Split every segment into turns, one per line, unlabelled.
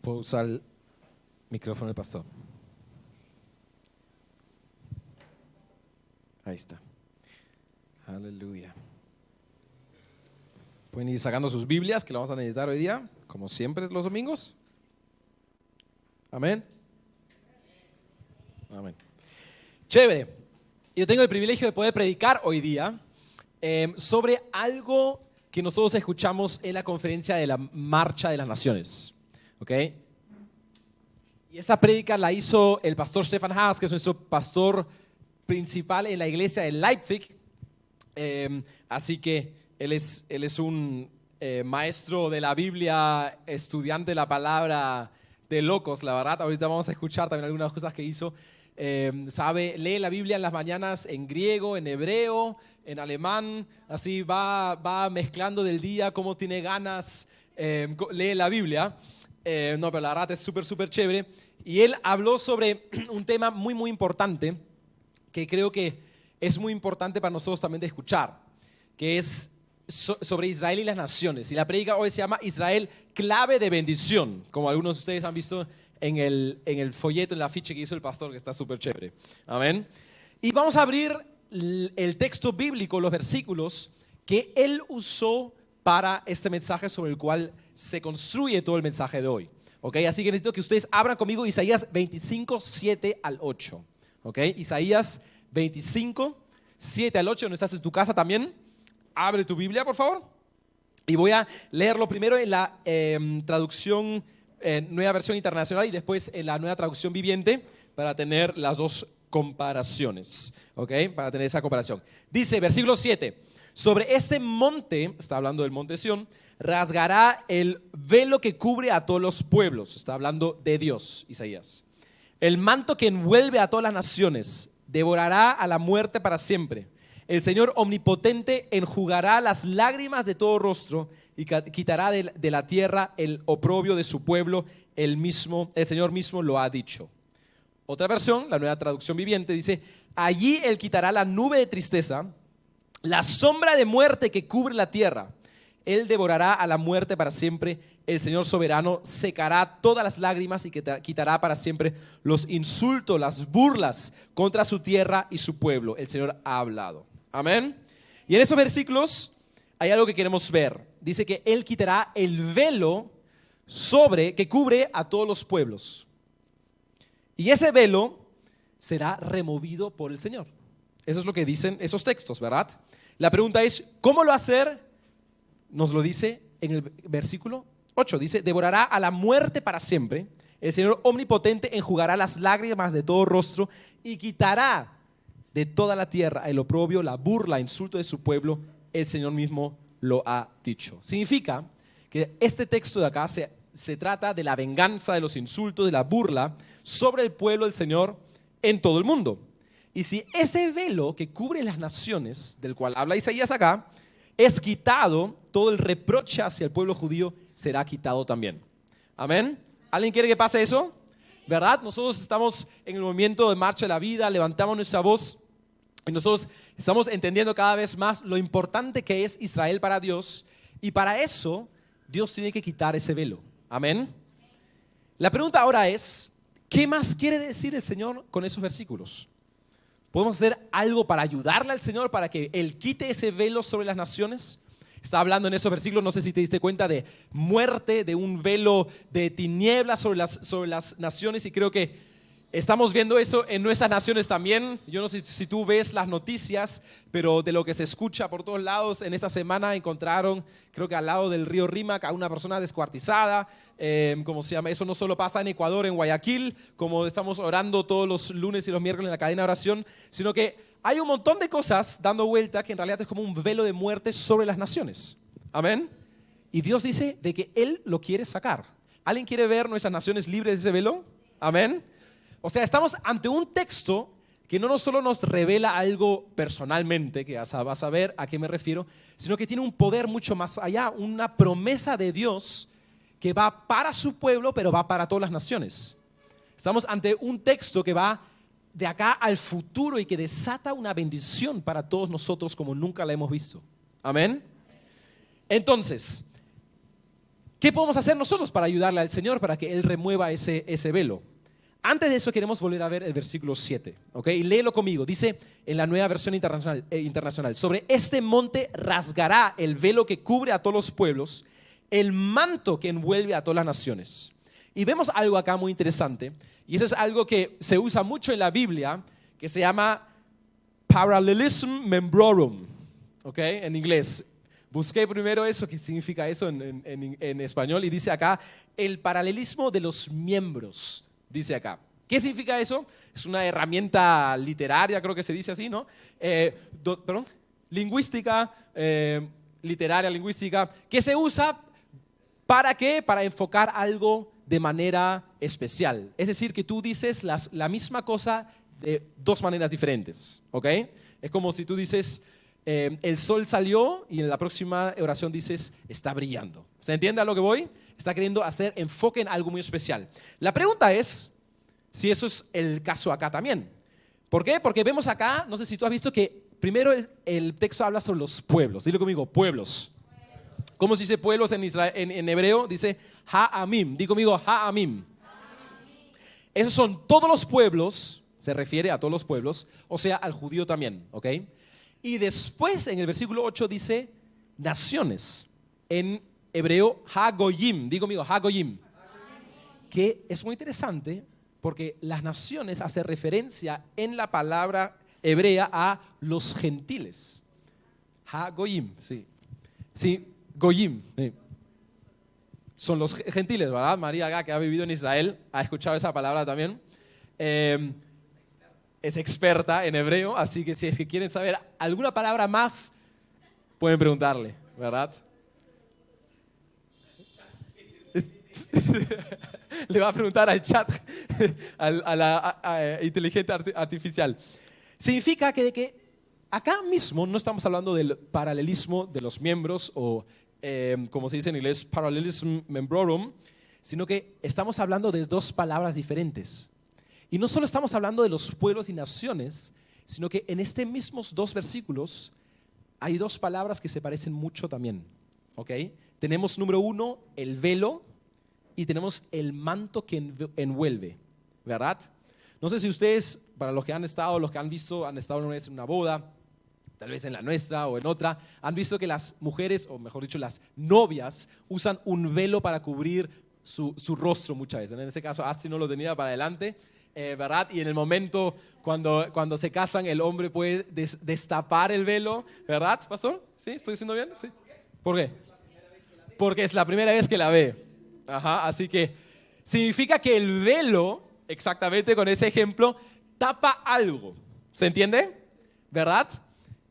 Puedo usar el micrófono del pastor. Ahí está. Aleluya. Pueden ir sacando sus Biblias, que la vamos a necesitar hoy día, como siempre los domingos. Amén. Amén. Chévere. Yo tengo el privilegio de poder predicar hoy día sobre algo que nosotros escuchamos en la conferencia de la Marcha de las Naciones. ¿Ok? Y esa prédica la hizo el pastor Stefan Haas, que es nuestro pastor principal en la iglesia de Leipzig. Así que él es un maestro de la Biblia, estudiante de la palabra de locos, la verdad. Ahorita vamos a escuchar también algunas cosas que hizo. Lee la Biblia en las mañanas en griego, en hebreo, en alemán. Así va mezclando del día como tiene ganas, lee la Biblia. No, pero la verdad es súper chévere. Y él habló sobre un tema muy importante que creo que es muy importante para nosotros también de escuchar, que es sobre Israel y las naciones. Y la prédica hoy se llama Israel, clave de bendición, como algunos de ustedes han visto en el folleto, en el afiche que hizo el pastor, que está súper chévere. Amén. Y vamos a abrir el texto bíblico, los versículos que él usó para este mensaje sobre el cual se construye todo el mensaje de hoy. ¿Okay? Así que necesito que ustedes abran conmigo Isaías 25, 7 al 8. ¿Okay? Isaías 25, 7 al 8, donde estás en tu casa también. Abre tu Biblia, por favor. Y voy a leerlo primero en la traducción Nueva Versión Internacional y después en la Nueva Traducción Viviente para tener las dos comparaciones. ¿Okay? Para tener esa comparación. Dice, versículo 7. Sobre este monte, está hablando del monte Sión, rasgará el velo que cubre a todos los pueblos. Está hablando de Dios, Isaías. El manto que envuelve a todas las naciones devorará a la muerte para siempre. El Señor omnipotente enjugará las lágrimas de todo rostro y quitará de la tierra el oprobio de su pueblo. El Señor mismo lo ha dicho. Otra versión, la Nueva Traducción Viviente, dice: allí Él quitará la nube de tristeza, la sombra de muerte que cubre la tierra. Él devorará a la muerte para siempre. El Señor soberano secará todas las lágrimas y quitará para siempre los insultos, las burlas contra su tierra y su pueblo. El Señor ha hablado. Amén. Y en estos versículos hay algo que queremos ver. Dice que Él quitará el velo que cubre a todos los pueblos. Y ese velo será removido por el Señor. Eso es lo que dicen esos textos, ¿verdad? La pregunta es, ¿cómo lo va a hacer? Nos lo dice en el versículo 8. Dice, devorará a la muerte para siempre. El Señor omnipotente enjugará las lágrimas de todo rostro y quitará de toda la tierra el oprobio, la burla, insulto de su pueblo. El Señor mismo lo ha dicho. Significa que este texto de acá se trata de la venganza, de los insultos, de la burla sobre el pueblo del Señor en todo el mundo. Y si ese velo que cubre las naciones, del cual habla Isaías acá, es quitado, todo el reproche hacia el pueblo judío será quitado también. Amén. ¿Alguien quiere que pase eso? ¿Verdad? Nosotros estamos en el movimiento de Marcha de la Vida, levantamos nuestra voz y nosotros estamos entendiendo cada vez más lo importante que es Israel para Dios, y para eso Dios tiene que quitar ese velo. Amén. La pregunta ahora es, ¿qué más quiere decir el Señor con esos versículos? ¿Podemos hacer algo para ayudarle al Señor para que Él quite ese velo sobre las naciones? Está hablando en esos versículos, no sé si te diste cuenta, de muerte, de un velo de tinieblas sobre las naciones, y creo que estamos viendo eso en nuestras naciones también. Yo no sé si tú ves las noticias, pero de lo que se escucha por todos lados, en esta semana encontraron, creo que al lado del río Rímac, a una persona descuartizada. ¿Cómo se llama? Eso no solo pasa en Ecuador, en Guayaquil, como estamos orando todos los lunes y los miércoles en la cadena de oración, sino que hay un montón de cosas dando vuelta que en realidad es como un velo de muerte sobre las naciones. Amén. Y Dios dice de que Él lo quiere sacar. ¿Alguien quiere ver nuestras naciones libres de ese velo? Amén. O sea, estamos ante un texto que no solo nos revela algo personalmente, que vas a ver a qué me refiero, sino que tiene un poder mucho más allá, una promesa de Dios que va para su pueblo, pero va para todas las naciones. Estamos ante un texto que va de acá al futuro y que desata una bendición para todos nosotros como nunca la hemos visto. Amén. Entonces, ¿Qué podemos hacer nosotros para ayudarle al Señor para que Él remueva ese velo? Antes de eso queremos volver a ver el versículo 7, ¿ok? Y léelo conmigo. Dice en la Nueva Versión Internacional, sobre este monte rasgará el velo que cubre a todos los pueblos, el manto que envuelve a todas las naciones. Y vemos algo acá muy interesante, y eso es algo que se usa mucho en la Biblia, que se llama parallelism membrorum, ¿ok? En inglés. Busqué primero eso, qué significa eso en español, y dice acá, el paralelismo de los miembros. Dice acá. ¿Qué significa eso? Es una herramienta literaria, creo que se dice así, ¿no? Lingüística, literaria, lingüística, que se usa ¿para qué? Para enfocar algo de manera especial. Es decir, que tú dices la misma cosa de dos maneras diferentes, ¿ok? Es como si tú dices, el sol salió y en la próxima oración dices, está brillando. ¿Se entiende a lo que voy? Está queriendo hacer enfoque en algo muy especial. La pregunta es si eso es el caso acá también. ¿Por qué? Porque vemos acá, no sé si tú has visto que primero el texto habla sobre los pueblos. Dile conmigo, pueblos. ¿Cómo se dice pueblos en hebreo? Dice ha'amim. Dile conmigo, ha'amim. Esos son todos los pueblos, se refiere a todos los pueblos, o sea, al judío también, ¿ok? Y después en el versículo 8 dice naciones. En hebreo, ha-goyim. Digo conmigo, ha-goyim. Que es muy interesante porque las naciones hace referencia en la palabra hebrea a los gentiles. Ha-goyim, sí. Sí, goyim. Sí. Son los gentiles, ¿verdad? María acá, que ha vivido en Israel, ha escuchado esa palabra también. Es experta en hebreo, así que si es que quieren saber alguna palabra más, pueden preguntarle, ¿verdad? Le va a preguntar al chat, a la inteligencia artificial. Significa que acá mismo no estamos hablando del paralelismo de los miembros o, como se dice en inglés, parallelism membrorum, sino que estamos hablando de dos palabras diferentes. Y no solo estamos hablando de los pueblos y naciones, sino que en estos mismos dos versículos hay dos palabras que se parecen mucho también. ¿Ok? Tenemos número uno, el velo, y tenemos el manto que envuelve, ¿verdad? No sé si ustedes, para los que han estado, los que han visto, han estado una vez en una boda, tal vez en la nuestra o en otra, han visto que las mujeres, o mejor dicho, las novias, usan un velo para cubrir su rostro muchas veces. En ese caso, Astrid no lo tenía para adelante, ¿verdad? Y en el momento cuando se casan, el hombre puede destapar el velo, ¿verdad, pastor? ¿Sí? ¿Estoy diciendo bien? ¿Sí? ¿Por qué? Porque es la primera vez que la ve. Ajá, así que significa que el velo, exactamente con ese ejemplo, tapa algo. ¿Se entiende? ¿Verdad?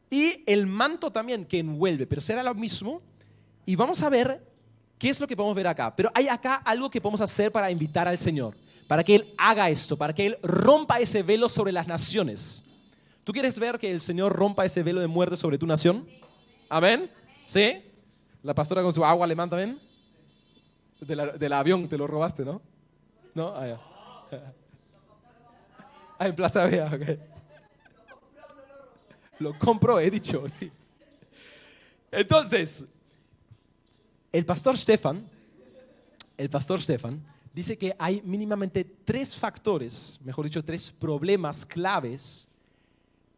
Y el manto también que envuelve, pero será lo mismo. Y vamos a ver qué es lo que podemos ver acá. Pero hay acá algo que podemos hacer para invitar al Señor, para que Él haga esto, para que Él rompa ese velo sobre las naciones. ¿Tú quieres ver que el Señor rompa ese velo de muerte sobre tu nación? ¿Amén? ¿Sí? La pastora con su agua alemán también. Del avión te lo robaste, ¿no? ¿No? Ah, ya. Ah, en Plaza Vea, ok. Lo compró, he dicho, sí. Entonces, el pastor Stefan dice que hay mínimamente 3 factores, mejor dicho, 3 problemas claves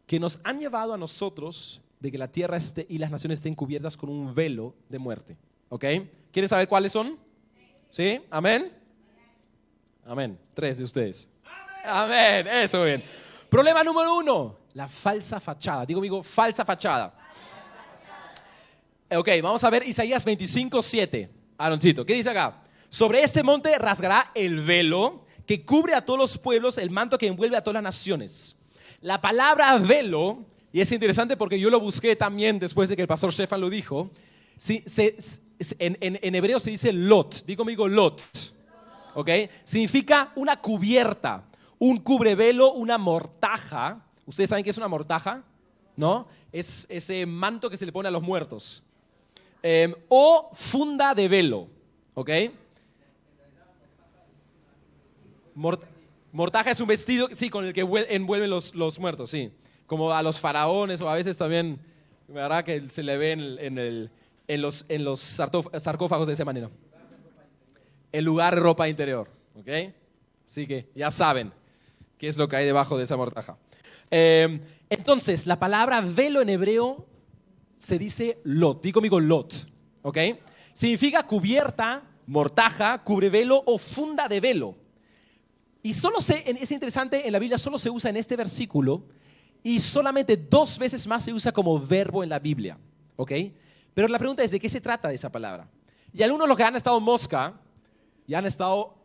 que nos han llevado a nosotros de que la tierra y las naciones estén cubiertas con un velo de muerte. ¿Ok? ¿Quieren saber cuáles son? ¿Sí? ¿Amén? Amén. 3 de ustedes. Amén. Eso, bien. Problema número 1, la falsa fachada. Digo, amigo, falsa fachada. Ok, vamos a ver Isaías 25:7. Aaroncito, ¿qué dice acá? Sobre este monte rasgará el velo que cubre a todos los pueblos, el manto que envuelve a todas las naciones. La palabra velo, y es interesante porque yo lo busqué también después de que el pastor Stefan lo dijo, sí, en hebreo se dice lot. Digo conmigo lot. ¿Ok? Significa una cubierta, un cubrevelo, una mortaja. ¿Ustedes saben qué es una mortaja? ¿No? Es ese manto que se le pone a los muertos. O funda de velo. ¿Ok? Mortaja es un vestido, sí, con el que envuelven los muertos, sí. Como a los faraones o a veces también, ¿verdad? Que se le ve en los sarcófagos de esa manera. el lugar de ropa interior. ¿Ok? Así que ya saben qué es lo que hay debajo de esa mortaja. Entonces, la palabra velo en hebreo se dice lot. Di conmigo lot. ¿Ok? Significa cubierta, mortaja, cubrevelo o funda de velo. Y es interesante, en la Biblia solo se usa en este versículo y solamente 2 veces más se usa como verbo en la Biblia. ¿Ok? Pero la pregunta es, ¿de qué se trata esa palabra? Y algunos de los que han estado en mosca y han estado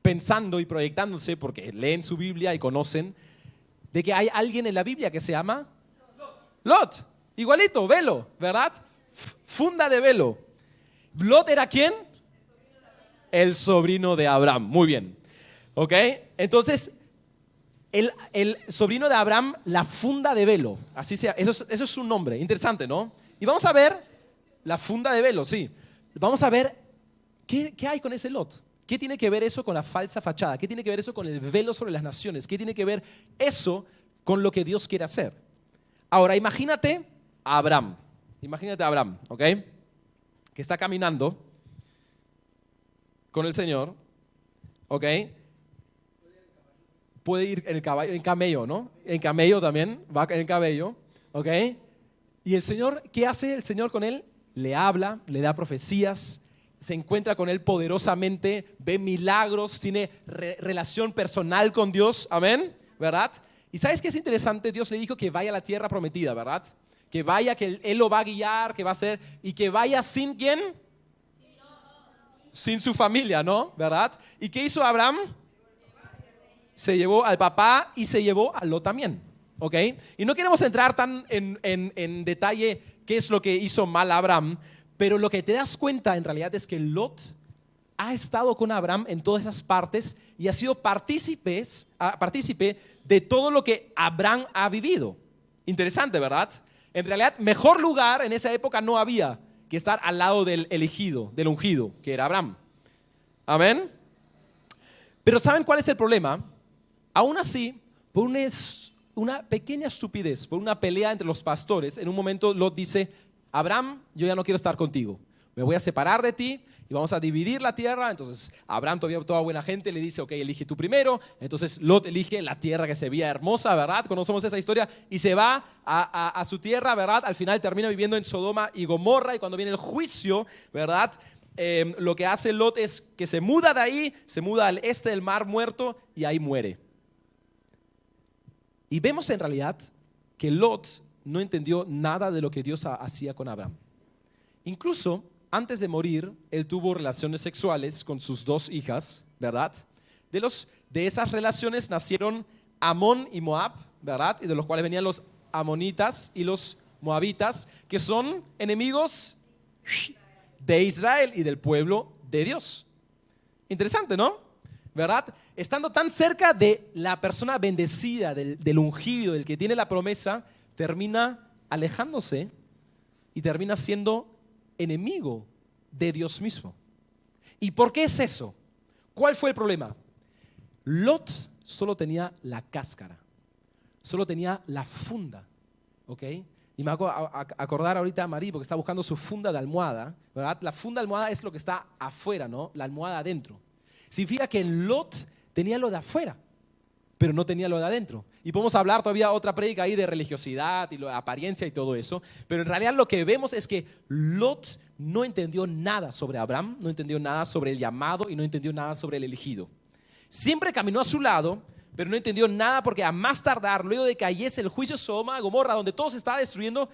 pensando y proyectándose, porque leen su Biblia y conocen, de que hay alguien en la Biblia que se llama Lot. Igualito, velo, ¿verdad? Funda de velo. ¿Lot era quién? El sobrino de Abraham. Muy bien. ¿Ok? Entonces, el sobrino de Abraham, la funda de velo. Así sea, eso es su nombre. Interesante, ¿no? Y vamos a ver la funda de velo, sí. Vamos a ver qué hay con ese Lot. ¿Qué tiene que ver eso con la falsa fachada? ¿Qué tiene que ver eso con el velo sobre las naciones? ¿Qué tiene que ver eso con lo que Dios quiere hacer? Ahora, imagínate a Abraham. Imagínate a Abraham, ¿ok? Que está caminando con el Señor, ¿ok? Puede ir en el caballo, en camello, ¿no? En camello también, va en camello, ¿ok? Y el Señor, ¿qué hace el Señor con él? Le habla, le da profecías, se encuentra con él poderosamente, ve milagros, tiene relación personal con Dios, amén, ¿verdad? Y ¿sabes qué es interesante? Dios le dijo que vaya a la tierra prometida, ¿verdad? Que vaya, que él lo va a guiar, que va a hacer, y que vaya sin ¿quién? Sin su familia, ¿no? ¿Verdad? ¿Y qué hizo Abraham? Se llevó al papá y se llevó a Lot también, ¿ok? Y no queremos entrar tan en detalle qué es lo que hizo mal Abraham, pero lo que te das cuenta en realidad es que Lot ha estado con Abraham en todas esas partes y ha sido partícipe de todo lo que Abraham ha vivido. Interesante, ¿verdad? En realidad, mejor lugar en esa época no había que estar al lado del elegido, del ungido, que era Abraham. Amén. Pero ¿saben cuál es el problema? Aún así, por una pequeña estupidez, por una pelea entre los pastores, en un momento Lot dice: Abraham, yo ya no quiero estar contigo, me voy a separar de ti y vamos a dividir la tierra. Entonces Abraham, todavía toda buena gente, le dice: ok, elige tú primero. Entonces Lot elige la tierra que se veía hermosa, ¿verdad? Conocemos esa historia y se va a su tierra, ¿verdad? Al final termina viviendo en Sodoma y Gomorra, y cuando viene el juicio, ¿verdad? Lo que hace Lot es que se muda de ahí, se muda al este del Mar Muerto y ahí muere. Y vemos en realidad que Lot no entendió nada de lo que Dios hacía con Abraham. Incluso antes de morir, él tuvo relaciones sexuales con sus 2 hijas, ¿verdad? De esas relaciones nacieron Amón y Moab, ¿verdad? Y de los cuales venían los amonitas y los moabitas, que son enemigos de Israel y del pueblo de Dios. Interesante, ¿no? ¿Verdad? Estando tan cerca de la persona bendecida, del ungido, del que tiene la promesa, termina alejándose y termina siendo enemigo de Dios mismo. ¿Y por qué es eso? ¿Cuál fue el problema? Lot solo tenía la cáscara, solo tenía la funda, ¿ok? Y me hago acordar ahorita a Marí porque está buscando su funda de almohada, ¿verdad? La funda de almohada es lo que está afuera, ¿no? La almohada adentro. Significa que Lot tenía lo de afuera, pero no tenía lo de adentro. Y podemos hablar todavía otra prédica ahí de religiosidad y la apariencia y todo eso, pero en realidad lo que vemos es que Lot no entendió nada sobre Abraham, no entendió nada sobre el llamado y no entendió nada sobre el elegido. Siempre caminó a su lado, pero no entendió nada, porque a más tardar, luego de que cayese el juicio de Sodoma y Gomorra, donde todo se estaba destruyendo,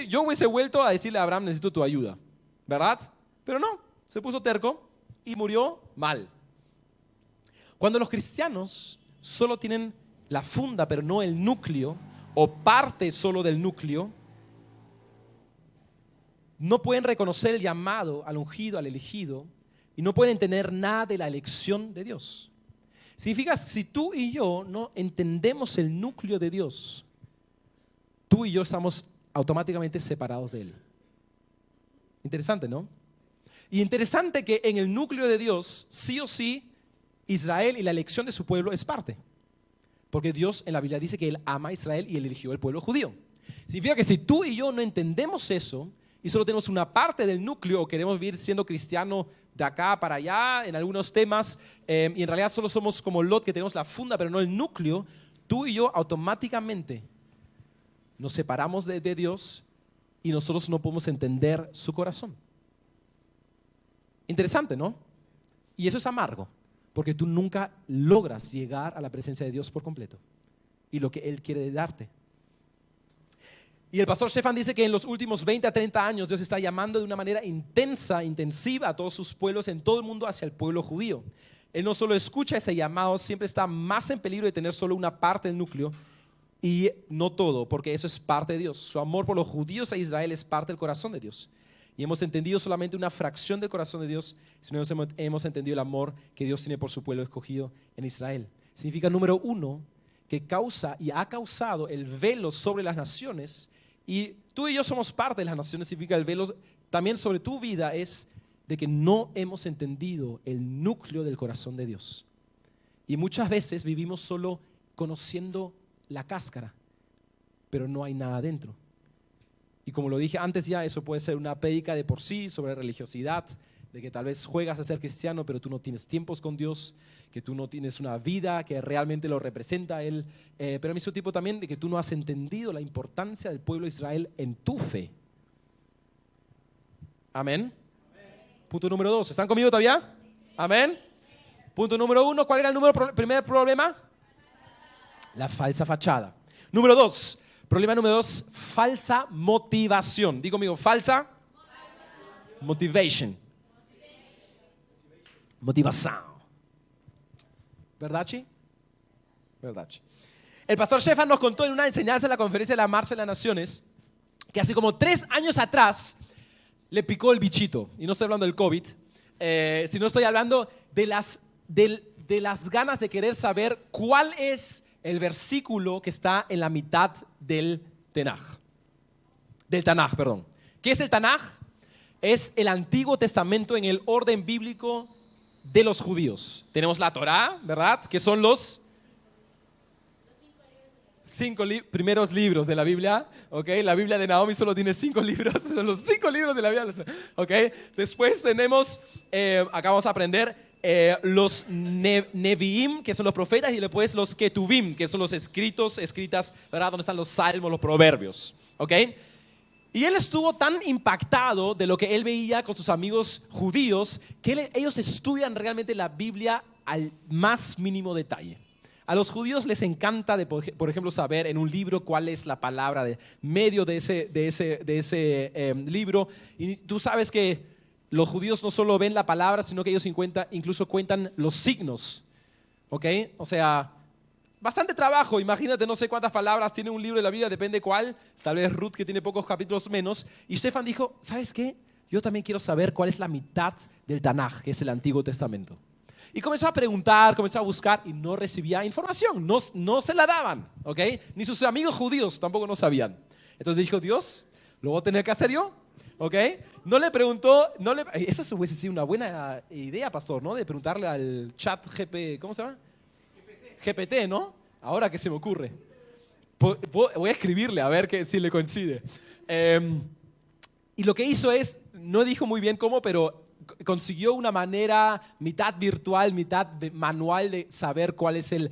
yo hubiese vuelto a decirle a Abraham: necesito tu ayuda, ¿verdad? Pero no, se puso terco y murió mal. Cuando los cristianos solo tienen la funda pero no el núcleo, o parte solo del núcleo, no pueden reconocer el llamado al ungido, al elegido, y no pueden entender nada de la elección de Dios. Significa, si tú y yo no entendemos el núcleo de Dios, tú y yo estamos automáticamente separados de Él. Interesante, ¿no? Y interesante que en el núcleo de Dios, sí o sí, Israel y la elección de su pueblo es parte. Porque Dios en la Biblia dice que Él ama a Israel y Él eligió el pueblo judío. Significa que si tú y yo no entendemos eso, y solo tenemos una parte del núcleo o queremos vivir siendo cristiano de acá para allá en algunos temas y en realidad solo somos como Lot que tenemos la funda pero no el núcleo, tú y yo automáticamente nos separamos de Dios y nosotros no podemos entender su corazón. Interesante, ¿no? Y eso es amargo, porque tú nunca logras llegar a la presencia de Dios por completo y lo que Él quiere darte. Y el pastor Stefan dice que en los últimos 20 a 30 años Dios está llamando de una manera intensiva a todos sus pueblos en todo el mundo hacia el pueblo judío. Él no solo escucha ese llamado, siempre está más en peligro de tener solo una parte del núcleo y no todo, porque eso es parte de Dios. Su amor por los judíos e Israel es parte del corazón de Dios. Y hemos entendido solamente una fracción del corazón de Dios, sino hemos entendido el amor que Dios tiene por su pueblo escogido en Israel. Significa, número uno, que causa y ha causado el velo sobre las naciones. Y tú y yo somos parte de las naciones, significa el velo también sobre tu vida es de que no hemos entendido el núcleo del corazón de Dios. Y muchas veces vivimos solo conociendo la cáscara, pero no hay nada dentro. Y como lo dije antes ya, eso puede ser una prédica de por sí sobre religiosidad, de que tal vez juegas a ser cristiano, pero tú no tienes tiempos con Dios, que tú no tienes una vida que realmente lo representa a Él, pero al mismo tiempo también de que tú no has entendido la importancia del pueblo de Israel en tu fe. Amén. Punto número 2, ¿están conmigo todavía? Amén. Punto número 1, ¿cuál era el primer problema? La falsa fachada. Número 2, problema número 2, falsa motivación. Digo conmigo, falsa motivation. Motivación. ¿Verdad, Chi? ¿Verdad, Chi? El pastor Stefan nos contó en una enseñanza en la conferencia de la Marcha de las Naciones que hace como 3 años atrás le picó el bichito. Y no estoy hablando del COVID, sino estoy hablando de las ganas de querer saber cuál es el versículo que está en la mitad del Tanaj. ¿Qué es el Tanaj? Es el Antiguo Testamento en el orden bíblico de los judíos. Tenemos la Torá, ¿verdad? Que son los 5 primeros libros de la Biblia, ¿ok? La Biblia de Naomi solo tiene 5 libros, son los 5 libros de la Biblia, ¿ok? Después tenemos, acá vamos a aprender, los Neviim, que son los profetas, y después los Ketuvim, que son los escritas, ¿verdad? Donde están los salmos, los proverbios, ¿ok? Y él estuvo tan impactado de lo que él veía con sus amigos judíos que ellos estudian realmente la Biblia al más mínimo detalle. A los judíos les encanta, por ejemplo, saber en un libro cuál es la palabra de medio de ese libro. Y tú sabes que los judíos no solo ven la palabra, sino que ellos incluso cuentan los signos. ¿Ok? O sea, bastante trabajo. Imagínate, no sé cuántas palabras tiene un libro de la Biblia, depende cuál. Tal vez Ruth, que tiene pocos capítulos menos. Y Stefan dijo, ¿sabes qué? Yo también quiero saber cuál es la mitad del Tanaj, que es el Antiguo Testamento. Y comenzó a preguntar, comenzó a buscar y no recibía información, no se la daban, ¿ok? Ni sus amigos judíos tampoco no sabían. Entonces dijo, Dios, ¿lo voy a tener que hacer yo? ¿Ok? No le preguntó, eso hubiese sido una buena idea, pastor, ¿no? De preguntarle al chat ¿cómo se llama? GPT, ¿no? Ahora que se me ocurre. Voy a escribirle a ver si le coincide. Y lo que hizo es, no dijo muy bien cómo, pero consiguió una manera mitad virtual, mitad manual de saber cuál es el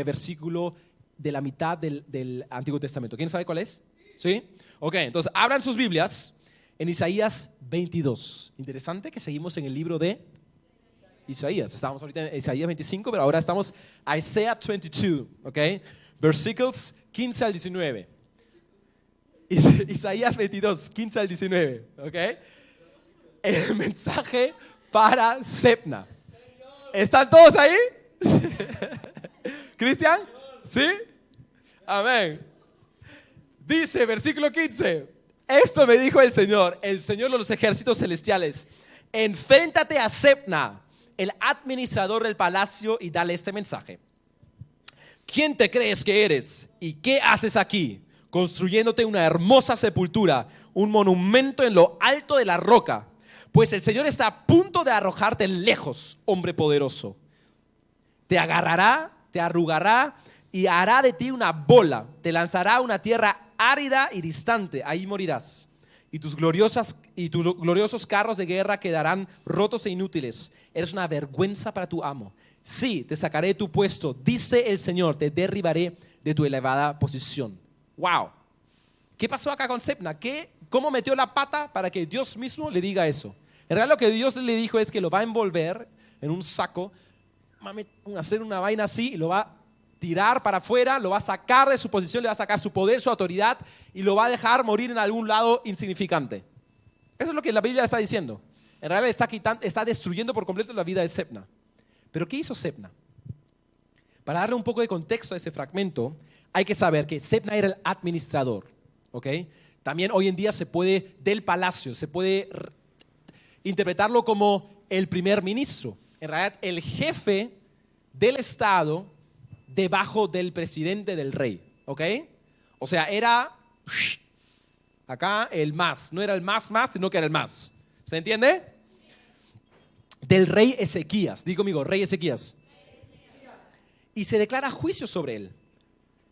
versículo de la mitad del Antiguo Testamento. ¿Quién sabe cuál es? ¿Sí? Ok, entonces abran sus Biblias en Isaías 22. Interesante que seguimos en el libro de Isaías. Estábamos ahorita en Isaías 25, pero ahora estamos en Isaiah 22, ok, versículos 15 al 19. Isaías 22, 15 al 19, ok. El mensaje para Sebna. ¿Están todos ahí? ¿Cristian? ¿Sí? Amén. Dice, versículo 15, esto me dijo el Señor de los ejércitos celestiales, enfréntate a Sebna, el administrador del palacio, y dale este mensaje. ¿Quién te crees que eres? ¿Y qué haces aquí? Construyéndote una hermosa sepultura, un monumento en lo alto de la roca. Pues el Señor está a punto de arrojarte lejos, hombre poderoso. Te agarrará, te arrugará y hará de ti una bola. Te lanzará a una tierra árida y distante. Ahí morirás. y tus gloriosos carros de guerra quedarán rotos e inútiles. Eres una vergüenza para tu amo. Sí, te sacaré de tu puesto, dice el Señor, te derribaré de tu elevada posición. ¡Wow! ¿Qué pasó acá con Sebna? ¿Cómo metió la pata para que Dios mismo le diga eso? En realidad lo que Dios le dijo es que lo va a envolver en un saco, va a hacer una vaina así y lo va a tirar para afuera, lo va a sacar de su posición, le va a sacar su poder, su autoridad y lo va a dejar morir en algún lado insignificante. Eso es lo que la Biblia está diciendo. En realidad está destruyendo por completo la vida de Sebna. ¿Pero qué hizo Sebna? Para darle un poco de contexto a ese fragmento, hay que saber que Sebna era el administrador. ¿Okay? También hoy en día del palacio, se puede interpretarlo como el primer ministro. En realidad, el jefe del Estado debajo del presidente del rey. ¿Okay? O sea, era acá el más. No era el más, sino que era el más. ¿Se entiende? Del rey Ezequías. Digo conmigo, rey Ezequías. Y se declara juicio sobre él.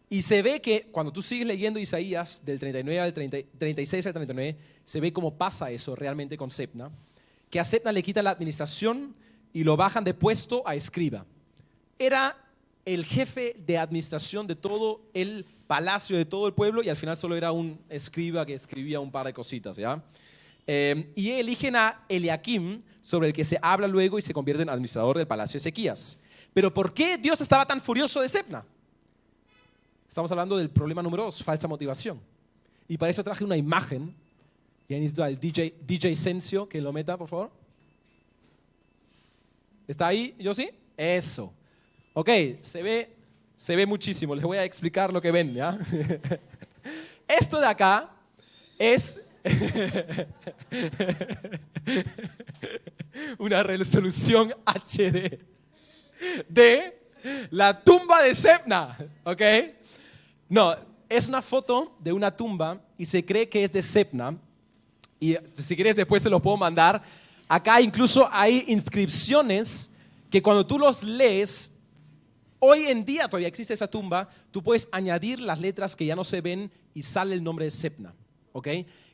Y se ve que cuando tú sigues leyendo Isaías del 36 al 39, se ve cómo pasa eso realmente con Sebna. Que a Sebna le quitan la administración y lo bajan de puesto a escriba. Era el jefe de administración de todo el palacio, de todo el pueblo, y al final solo era un escriba que escribía un par de cositas, ¿ya? Y eligen a Eliakim, sobre el que se habla luego y se convierte en administrador del palacio de Ezequías. Pero ¿por qué Dios estaba tan furioso de Sebna? Estamos hablando del problema número 2, falsa motivación. Y para eso traje una imagen. Y ahí necesito al DJ Sencio que lo meta, por favor. ¿Está ahí? ¿Yo sí? Eso. Ok, se ve muchísimo. Les voy a explicar lo que ven, ¿ya? Esto de acá es una resolución HD de la tumba de Sebna, ¿ok? No, es una foto de una tumba y se cree que es de Sebna. Y si quieres después se los puedo mandar. Acá incluso hay inscripciones que cuando tú los lees, hoy en día todavía existe esa tumba, tú puedes añadir las letras que ya no se ven y sale el nombre de Sebna, ¿ok?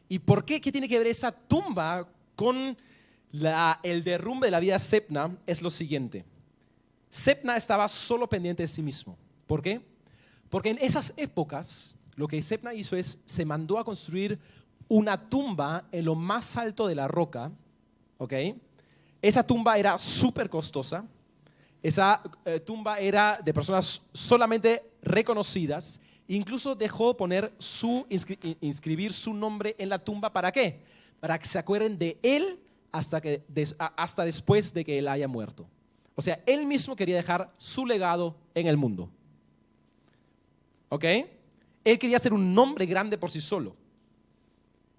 ¿Y por qué? ¿Qué tiene que ver esa tumba con el derrumbe de la vida de Sebna? Es lo siguiente. Sebna estaba solo pendiente de sí mismo. ¿Por qué? Porque en esas épocas lo que Sebna hizo es, se mandó a construir una tumba en lo más alto de la roca, ¿ok? Esa tumba era súper costosa. Esa tumba era de personas solamente reconocidas. Incluso dejó poner inscribir su nombre en la tumba. ¿Para qué? Para que se acuerden de él hasta después de que él haya muerto. O sea, él mismo quería dejar su legado en el mundo. ¿Ok? Él quería ser un nombre grande por sí solo.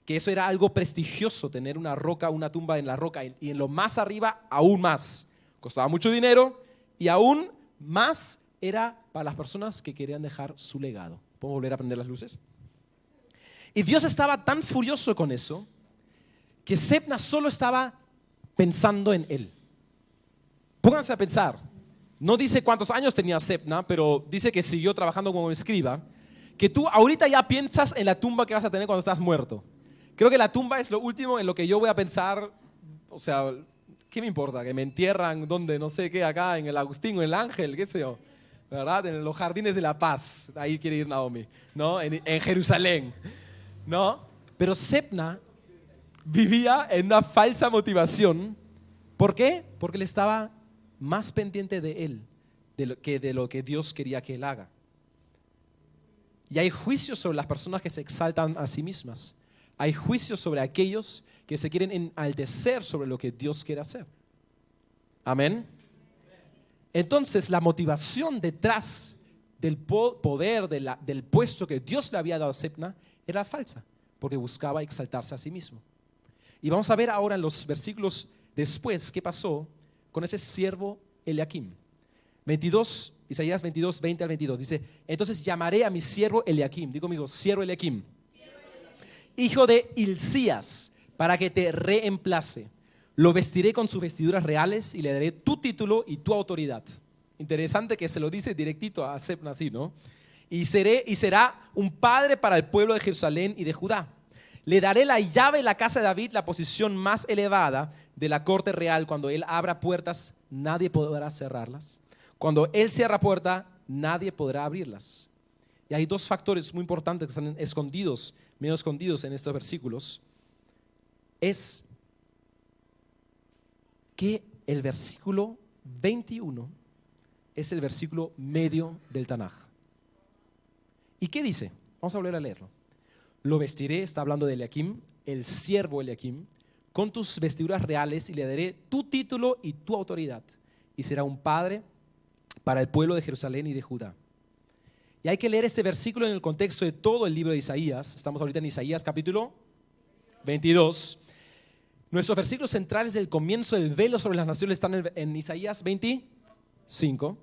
Que eso era algo prestigioso, tener una roca, una tumba en la roca. Y en lo más arriba, aún más. Costaba mucho dinero y aún más era para las personas que querían dejar su legado. ¿Puedo volver a prender las luces? Y Dios estaba tan furioso con eso que Sebna solo estaba pensando en él. Pónganse a pensar. No dice cuántos años tenía Sebna, pero dice que siguió trabajando como escriba. Que tú ahorita ya piensas en la tumba que vas a tener cuando estás muerto. Creo que la tumba es lo último en lo que yo voy a pensar. O sea, ¿qué me importa? Que me entierran, ¿dónde? No sé qué, acá en el Agustín o en el Ángel, qué sé yo. ¿Verdad? En los jardines de la paz. Ahí quiere ir Naomi, ¿no? En Jerusalén, ¿no? Pero Sebna vivía en una falsa motivación. ¿Por qué? Porque él estaba más pendiente de él de lo que Dios quería que él haga. Y hay juicios sobre las personas que se exaltan a sí mismas. Hay juicios sobre aquellos que se quieren enaltecer sobre lo que Dios quiere hacer. Amén. Entonces, la motivación detrás del poder, del puesto que Dios le había dado a Sebna era falsa, porque buscaba exaltarse a sí mismo. Y vamos a ver ahora en los versículos después qué pasó con ese siervo Eliakim. Isaías 22, 20 al 22. Dice, entonces llamaré a mi siervo Eliakim. Digo conmigo, siervo Eliakim. Hijo de Hilcías, para que te reemplace. Lo vestiré con sus vestiduras reales y le daré tu título y tu autoridad. Interesante que se lo dice directito a Sebna así, ¿no? Y será un padre para el pueblo de Jerusalén y de Judá. Le daré la llave de la casa de David, la posición más elevada de la corte real. Cuando él abra puertas, nadie podrá cerrarlas. Cuando él cierra puerta, nadie podrá abrirlas. Y hay dos factores muy importantes que están escondidos, medio escondidos en estos versículos. Es que el versículo 21 es el versículo medio del Tanaj. ¿Y qué dice? Vamos a volver a leerlo. Lo vestiré, está hablando de Eliakim, el siervo Eliakim, con tus vestiduras reales y le daré tu título y tu autoridad. Y será un padre para el pueblo de Jerusalén y de Judá. Y hay que leer este versículo en el contexto de todo el libro de Isaías. Estamos ahorita en Isaías capítulo 22. Nuestros versículos centrales del comienzo del velo sobre las naciones están en Isaías 25.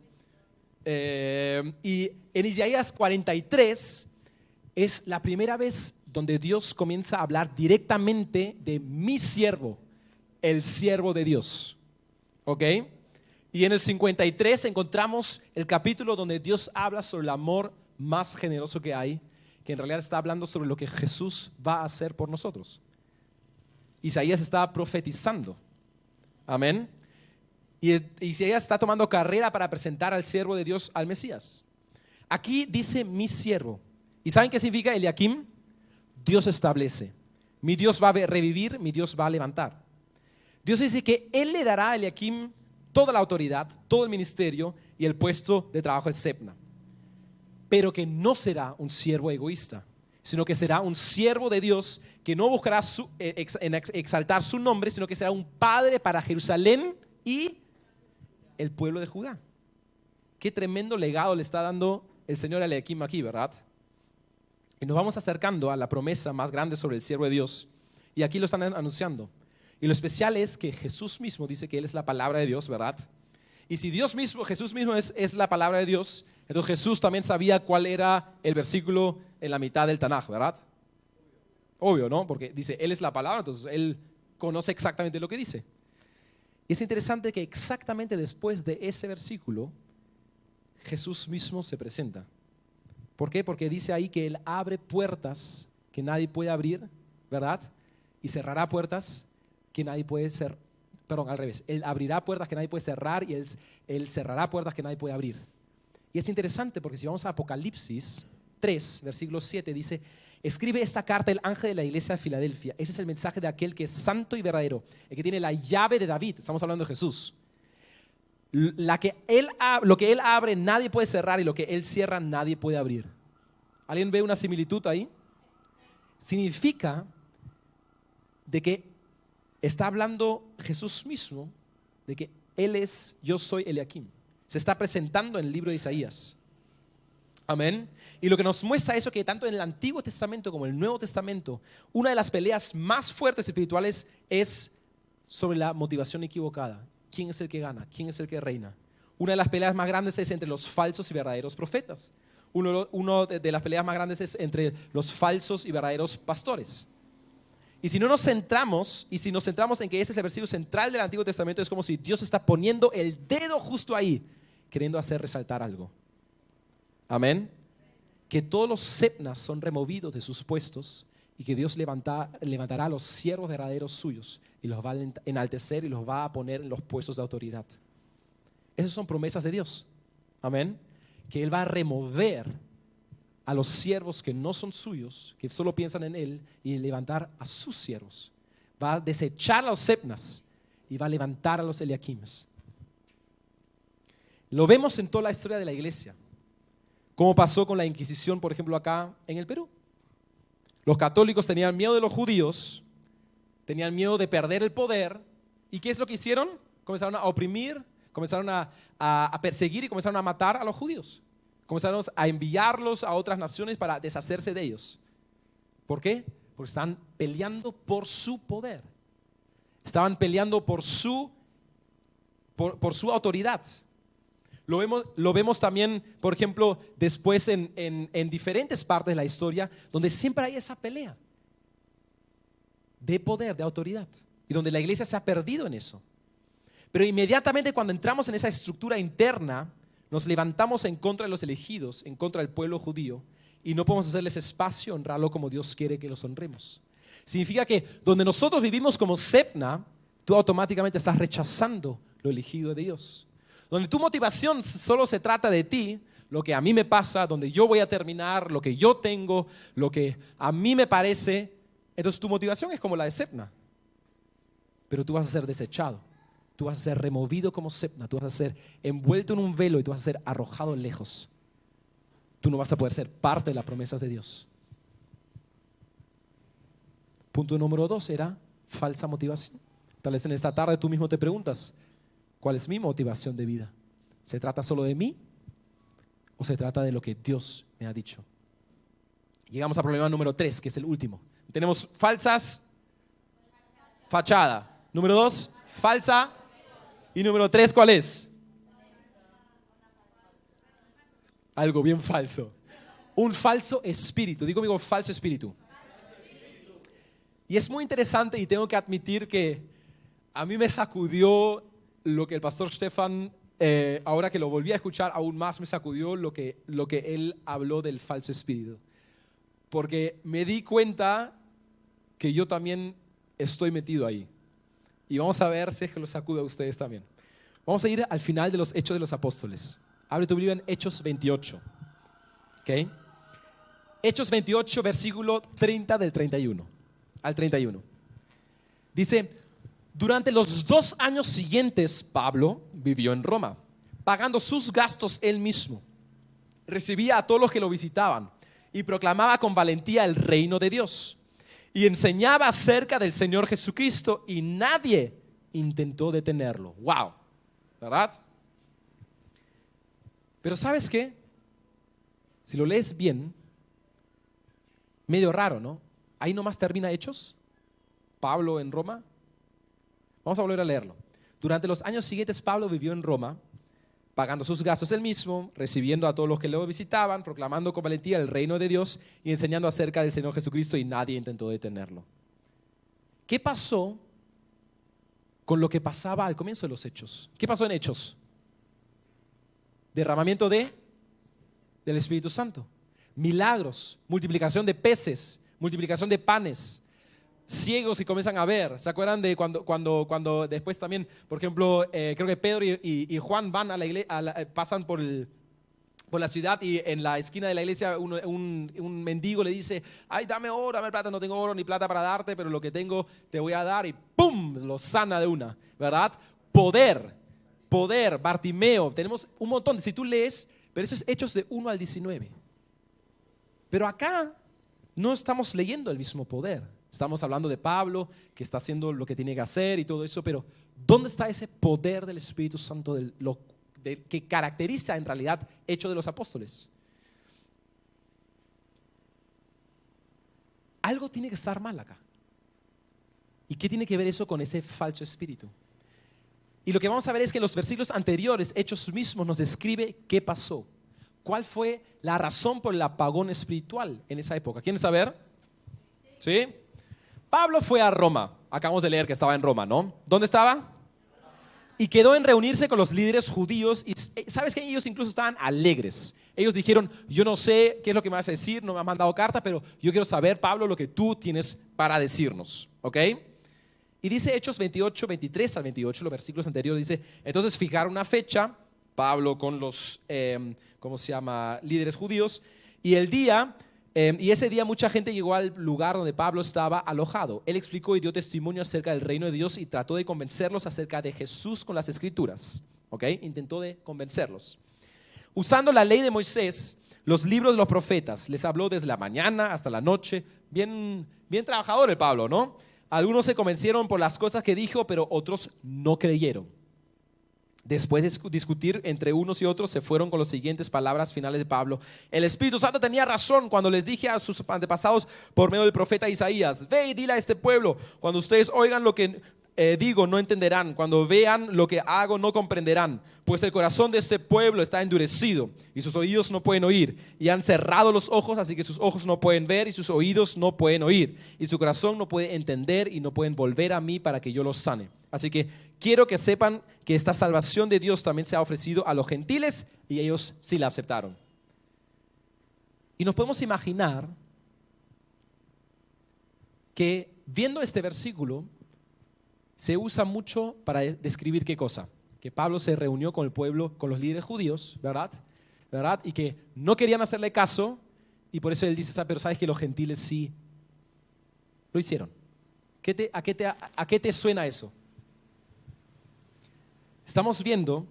Y en Isaías 43 es la primera vez donde Dios comienza a hablar directamente de mi siervo, el siervo de Dios. ¿Ok? Y en el 53 encontramos el capítulo donde Dios habla sobre el amor más generoso que hay, que en realidad está hablando sobre lo que Jesús va a hacer por nosotros. Isaías está profetizando. Amén. Y Isaías está tomando carrera para presentar al siervo de Dios, al Mesías. Aquí dice mi siervo. ¿Y saben qué significa Eliakim? Dios establece. Mi Dios va a revivir, mi Dios va a levantar. Dios dice que Él le dará a Eliakim toda la autoridad, todo el ministerio y el puesto de trabajo de Sebna. Pero que no será un siervo egoísta, sino que será un siervo de Dios que no buscará exaltar su nombre, sino que será un padre para Jerusalén y el pueblo de Judá. Qué tremendo legado le está dando el Señor a Eliakim aquí, ¿verdad? Y nos vamos acercando a la promesa más grande sobre el siervo de Dios. Y aquí lo están anunciando. Y lo especial es que Jesús mismo dice que Él es la palabra de Dios, ¿verdad? Y si Dios mismo, Jesús mismo es la palabra de Dios, entonces Jesús también sabía cuál era el versículo en la mitad del Tanaj, ¿verdad? Obvio, ¿no? Porque dice, Él es la palabra, entonces Él conoce exactamente lo que dice. Y es interesante que exactamente después de ese versículo, Jesús mismo se presenta. ¿Por qué? Porque dice ahí que Él abre puertas que nadie puede abrir, ¿verdad? Y cerrará puertas que nadie puede cerrar. Perdón, al revés. Él abrirá puertas que nadie puede cerrar y él cerrará puertas que nadie puede abrir. Y es interesante porque si vamos a Apocalipsis 3, versículo 7, dice: escribe esta carta el ángel de la iglesia de Filadelfia. Ese es el mensaje de aquel que es santo y verdadero, el que tiene la llave de David. Estamos hablando de Jesús. Lo que Él abre nadie puede cerrar y lo que Él cierra nadie puede abrir. ¿Alguien ve una similitud ahí? Significa de que está hablando Jesús mismo de que Él es, yo soy Eliakim. Se está presentando en el libro de Isaías. Amén. Y lo que nos muestra eso, que tanto en el Antiguo Testamento como en el Nuevo Testamento, una de las peleas más fuertes espirituales es sobre la motivación equivocada. ¿Quién es el que gana? ¿Quién es el que reina? Una de las peleas más grandes es entre los falsos y verdaderos profetas. Uno de las peleas más grandes es entre los falsos y verdaderos pastores. Y si nos centramos en que ese es el versículo central del Antiguo Testamento, es como si Dios está poniendo el dedo justo ahí, queriendo hacer resaltar algo. Amén. Que todos los sebnas son removidos de sus puestos y que Dios levantará a los siervos verdaderos suyos y los va a enaltecer y los va a poner en los puestos de autoridad. Esas son promesas de Dios. Amén. Que Él va a remover a los siervos que no son suyos, que solo piensan en Él, y levantar a sus siervos. Va a desechar a los sebnas y va a levantar a los Eliakims. Lo vemos en toda la historia de la iglesia. Como pasó con la Inquisición, por ejemplo, acá en el Perú. Los católicos tenían miedo de los judíos, tenían miedo de perder el poder. ¿Y qué es lo que hicieron? Comenzaron a oprimir, comenzaron a perseguir y comenzaron a matar a los judíos. Comenzaron a enviarlos a otras naciones para deshacerse de ellos. ¿Por qué? Porque están peleando por su poder. Estaban peleando por su autoridad. Lo vemos también, por ejemplo, después en diferentes partes de la historia, donde siempre hay esa pelea de poder, de autoridad, y donde la iglesia se ha perdido en eso. Pero inmediatamente cuando entramos en esa estructura interna, nos levantamos en contra de los elegidos, en contra del pueblo judío, y no podemos hacerles espacio, honrarlo como Dios quiere que los honremos. Significa que donde nosotros vivimos como Sebna, tú automáticamente estás rechazando lo elegido de Dios. Donde tu motivación solo se trata de ti, lo que a mí me pasa, donde yo voy a terminar, lo que yo tengo, lo que a mí me parece, entonces tu motivación es como la de Sebna. Pero tú vas a ser desechado, tú vas a ser removido como Sebna, tú vas a ser envuelto en un velo y tú vas a ser arrojado lejos. Tú no vas a poder ser parte de las promesas de Dios. Punto número 2 era falsa motivación. Tal vez en esta tarde tú mismo te preguntas, ¿cuál es mi motivación de vida? ¿Se trata solo de mí o se trata de lo que Dios me ha dicho? Llegamos al problema número 3, que es el último. Tenemos falsas, fachada. Número 2, falsa. Y número 3, ¿cuál es? Algo bien falso. Un falso espíritu. Digo conmigo, falso espíritu. Y es muy interesante y tengo que admitir que a mí me sacudió lo que el pastor Stefan, ahora que lo volví a escuchar, aún más me sacudió lo que él habló del falso espíritu. Porque me di cuenta que yo también estoy metido ahí. Y vamos a ver si es que lo sacude a ustedes también. Vamos a ir al final de los Hechos de los Apóstoles. Abre tu Biblia en Hechos 28. ¿Okay? Hechos 28, versículo 30 del 31 al 31. Dice, durante los 2 años siguientes, Pablo vivió en Roma, pagando sus gastos él mismo. Recibía a todos los que lo visitaban y proclamaba con valentía el reino de Dios. Y enseñaba acerca del Señor Jesucristo y nadie intentó detenerlo. ¡Wow! ¿Verdad? Pero ¿sabes qué? Si lo lees bien, medio raro, ¿no? Ahí nomás termina Hechos, Pablo en Roma. Vamos a volver a leerlo. Durante los años siguientes, Pablo vivió en Roma, pagando sus gastos él mismo, recibiendo a todos los que lo visitaban, proclamando con valentía el reino de Dios y enseñando acerca del Señor Jesucristo, y nadie intentó detenerlo. ¿Qué pasó con lo que pasaba al comienzo de los Hechos? ¿Qué pasó en Hechos? Derramamiento del Espíritu Santo, milagros, multiplicación de peces, multiplicación de panes, ciegos que comienzan a ver. ¿Se acuerdan de cuando después también, por ejemplo, creo que Pedro y Juan van a la iglesia, pasan por la ciudad y en la esquina de la iglesia un mendigo le dice, ay, dame oro, dame plata, no tengo oro ni plata para darte, pero lo que tengo te voy a dar, y ¡pum!, lo sana de una, ¿verdad? Poder, Bartimeo, tenemos un montón, si tú lees, pero eso es Hechos de 1 al 19. Pero acá no estamos leyendo el mismo poder. Estamos hablando de Pablo, que está haciendo lo que tiene que hacer y todo eso, pero ¿dónde está ese poder del Espíritu Santo que caracteriza en realidad Hechos de los Apóstoles? Algo tiene que estar mal acá. ¿Y qué tiene que ver eso con ese falso espíritu? Y lo que vamos a ver es que en los versículos anteriores, Hechos mismos nos describe qué pasó. ¿Cuál fue la razón por el apagón espiritual en esa época? ¿Quieren saber? ¿Sí? Pablo fue a Roma. Acabamos de leer que estaba en Roma, ¿no? ¿Dónde estaba? Y quedó en reunirse con los líderes judíos. Y ¿sabes qué? Ellos incluso estaban alegres. Ellos dijeron, yo no sé qué es lo que me vas a decir, no me has mandado carta, pero yo quiero saber, Pablo, lo que tú tienes para decirnos. ¿Ok? Y dice Hechos 28, 23 al 28, los versículos anteriores, dice, entonces fijaron una fecha, Pablo con los, líderes judíos, y ese día mucha gente llegó al lugar donde Pablo estaba alojado. Él explicó y dio testimonio acerca del reino de Dios y trató de convencerlos acerca de Jesús con las Escrituras. ¿Ok? Intentó de convencerlos. Usando la ley de Moisés, los libros de los profetas, les habló desde la mañana hasta la noche. Bien trabajador el Pablo, ¿no? Algunos se convencieron por las cosas que dijo, pero otros no creyeron. Después de discutir entre unos y otros, se fueron con las siguientes palabras finales de Pablo. El Espíritu Santo tenía razón cuando les dije a sus antepasados por medio del profeta Isaías, ve y dile a este pueblo, cuando ustedes oigan lo que digo, no entenderán, cuando vean lo que hago, no comprenderán, pues el corazón de este pueblo está endurecido y sus oídos no pueden oír, y han cerrado los ojos, así que sus ojos no pueden ver y sus oídos no pueden oír, y su corazón no puede entender y no pueden volver a mí para que yo los sane. Así que quiero que sepan que esta salvación de Dios también se ha ofrecido a los gentiles y ellos sí la aceptaron. Y nos podemos imaginar que viendo este versículo, se usa mucho para describir qué cosa. Que Pablo se reunió con el pueblo, con los líderes judíos, ¿verdad? Y que no querían hacerle caso, y por eso él dice, pero sabes que los gentiles sí lo hicieron. ¿A qué te suena eso? Estamos viendo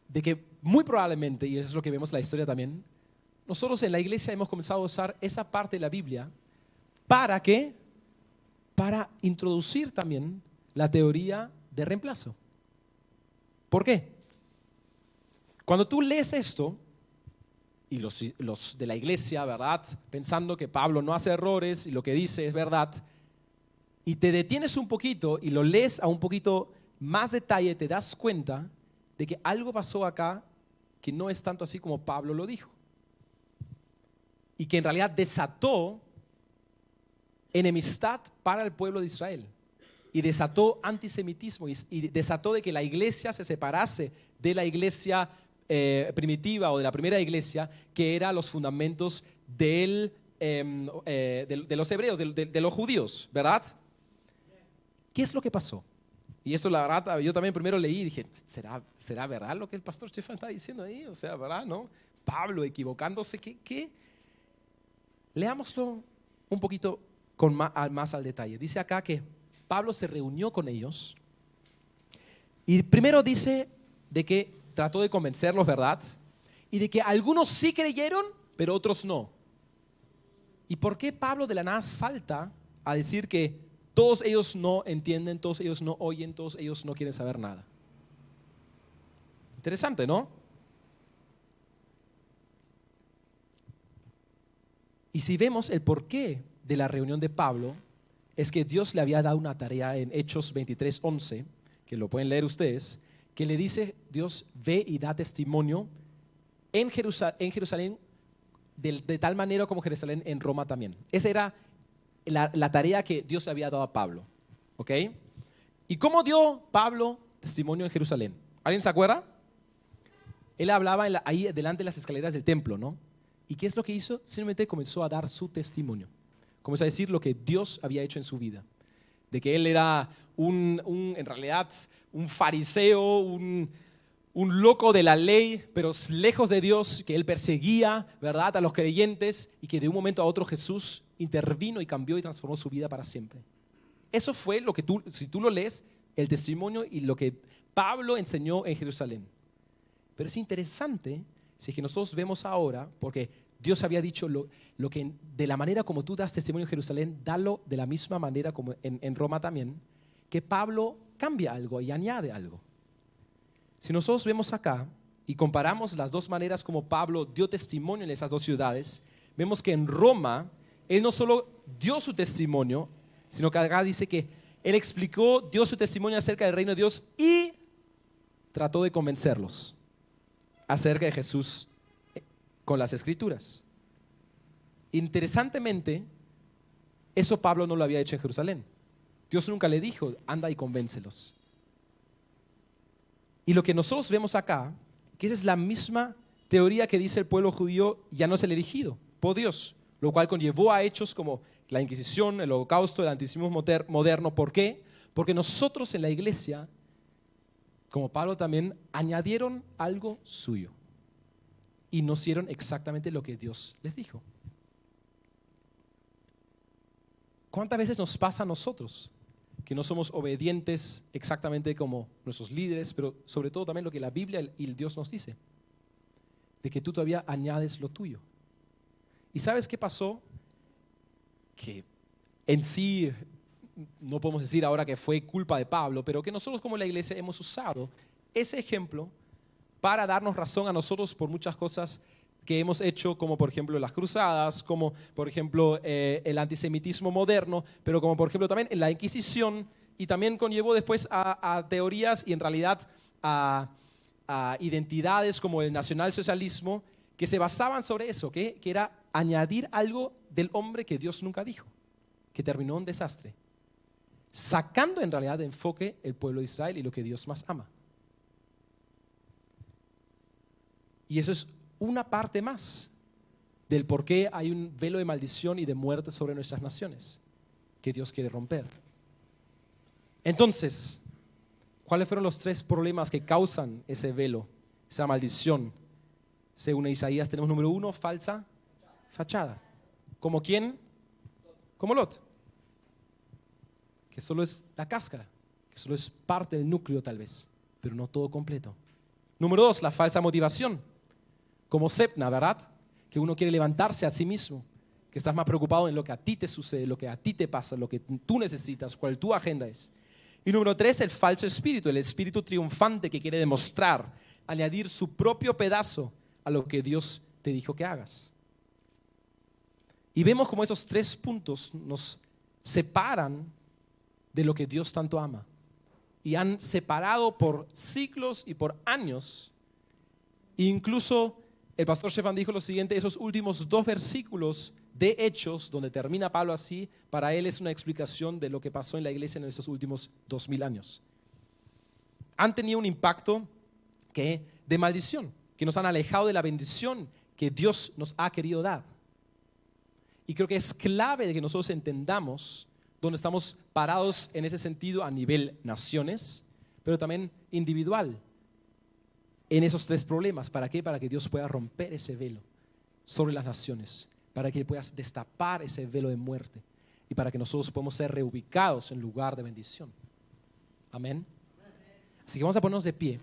de que muy probablemente, y eso es lo que vemos en la historia también, nosotros en la iglesia hemos comenzado a usar esa parte de la Biblia ¿para qué? Para introducir también la teoría de reemplazo. ¿Por qué? Cuando tú lees esto, y los de la iglesia, ¿verdad? Pensando que Pablo no hace errores y lo que dice es verdad, y te detienes un poquito y lo lees a un poquito más detalle, te das cuenta de que algo pasó acá que no es tanto así como Pablo lo dijo. Y que en realidad desató enemistad para el pueblo de Israel. Y desató antisemitismo y desató de que la iglesia se separase de la iglesia primitiva o de la primera iglesia, que eran los fundamentos de los hebreos, de los judíos, ¿verdad? ¿Qué es lo que pasó? Y esto la verdad, yo también primero leí y dije, ¿será verdad lo que el pastor Stefan está diciendo ahí? O sea, ¿verdad? ¿No? Pablo equivocándose, ¿qué? Leámoslo un poquito con más al detalle. Dice acá que Pablo se reunió con ellos y primero dice de que trató de convencerlos, ¿verdad? Y de que algunos sí creyeron, pero otros no. ¿Y por qué Pablo de la nada salta a decir que todos ellos no entienden, todos ellos no oyen, todos ellos no quieren saber nada? Interesante, ¿no? Y si vemos el porqué de la reunión de Pablo, es que Dios le había dado una tarea en Hechos 23:11, que lo pueden leer ustedes, que le dice, Dios, ve y da testimonio en Jerusalén de tal manera como Jerusalén en Roma también. Esa era la tarea que Dios le había dado a Pablo. ¿Ok? ¿Y cómo dio Pablo testimonio en Jerusalén? ¿Alguien se acuerda? Él hablaba ahí delante de las escaleras del templo, ¿no? ¿Y qué es lo que hizo? Simplemente comenzó a dar su testimonio. Comenzó a decir lo que Dios había hecho en su vida. De que él era en realidad un fariseo, un loco de la ley, pero lejos de Dios, que él perseguía, ¿verdad?, a los creyentes, y que de un momento a otro Jesús intervino y cambió y transformó su vida para siempre. Eso fue lo que si tú lo lees, el testimonio y lo que Pablo enseñó en Jerusalén. Pero es interesante si es que nosotros vemos ahora, porque Dios había dicho lo que de la manera como tú das testimonio en Jerusalén, dalo de la misma manera como en Roma también, que Pablo cambia algo y añade algo. Si nosotros vemos acá y comparamos las dos maneras como Pablo dio testimonio en esas dos ciudades, vemos que en Roma él no solo dio su testimonio, sino que acá dice que él dio su testimonio acerca del reino de Dios y trató de convencerlos acerca de Jesús con las escrituras. Interesantemente, eso Pablo no lo había hecho en Jerusalén. Dios nunca le dijo, anda y convéncelos. Y lo que nosotros vemos acá, que esa es la misma teoría que dice el pueblo judío, ya no es el elegido por Dios, lo cual conllevó a hechos como la Inquisición, el Holocausto, el antisemitismo moderno. ¿Por qué? Porque nosotros en la iglesia, como Pablo también, añadieron algo suyo y no hicieron exactamente lo que Dios les dijo. ¿Cuántas veces nos pasa a nosotros que no somos obedientes exactamente como nuestros líderes, pero sobre todo también lo que la Biblia y el Dios nos dice? De que tú todavía añades lo tuyo. ¿Y sabes qué pasó? Que en sí no podemos decir ahora que fue culpa de Pablo, pero que nosotros como la iglesia hemos usado ese ejemplo para darnos razón a nosotros por muchas cosas que hemos hecho, como por ejemplo las cruzadas, como por ejemplo el antisemitismo moderno, pero como por ejemplo también en la Inquisición, y también conllevó después a teorías y en realidad a identidades como el nacionalsocialismo que se basaban sobre eso, que era añadir algo del hombre que Dios nunca dijo, que terminó en desastre, sacando en realidad de enfoque el pueblo de Israel y lo que Dios más ama. Y eso es una parte más del por qué hay un velo de maldición y de muerte sobre nuestras naciones. que Dios quiere romper. Entonces, ¿cuáles fueron los 3 problemas que causan ese velo, esa maldición? Según Isaías tenemos número 1, falsa fachada. ¿Como quién? Como Lot, que solo es la cáscara, que solo es parte del núcleo tal vez, pero no todo completo. Número 2, la falsa motivación, como Sebna, ¿verdad? Que uno quiere levantarse a sí mismo, que estás más preocupado en lo que a ti te sucede, lo que a ti te pasa, lo que tú necesitas, cuál tu agenda es. Y número 3, el falso espíritu, el espíritu triunfante que quiere demostrar, añadir su propio pedazo a lo que Dios te dijo que hagas. Y vemos como esos 3 puntos nos separan de lo que Dios tanto ama. Y han separado por siglos y por años. E incluso el pastor Stefan dijo lo siguiente: esos últimos 2 versículos de Hechos, donde termina Pablo así, para él es una explicación de lo que pasó en la iglesia en esos últimos 2000 años. Han tenido un impacto de maldición, que nos han alejado de la bendición que Dios nos ha querido dar. Y creo que es clave de que nosotros entendamos dónde estamos parados en ese sentido a nivel naciones, pero también individual, en esos 3 problemas. ¿Para qué? Para que Dios pueda romper ese velo sobre las naciones, para que puedas destapar ese velo de muerte y para que nosotros podamos ser reubicados en lugar de bendición. Amén. Así que vamos a ponernos de pie.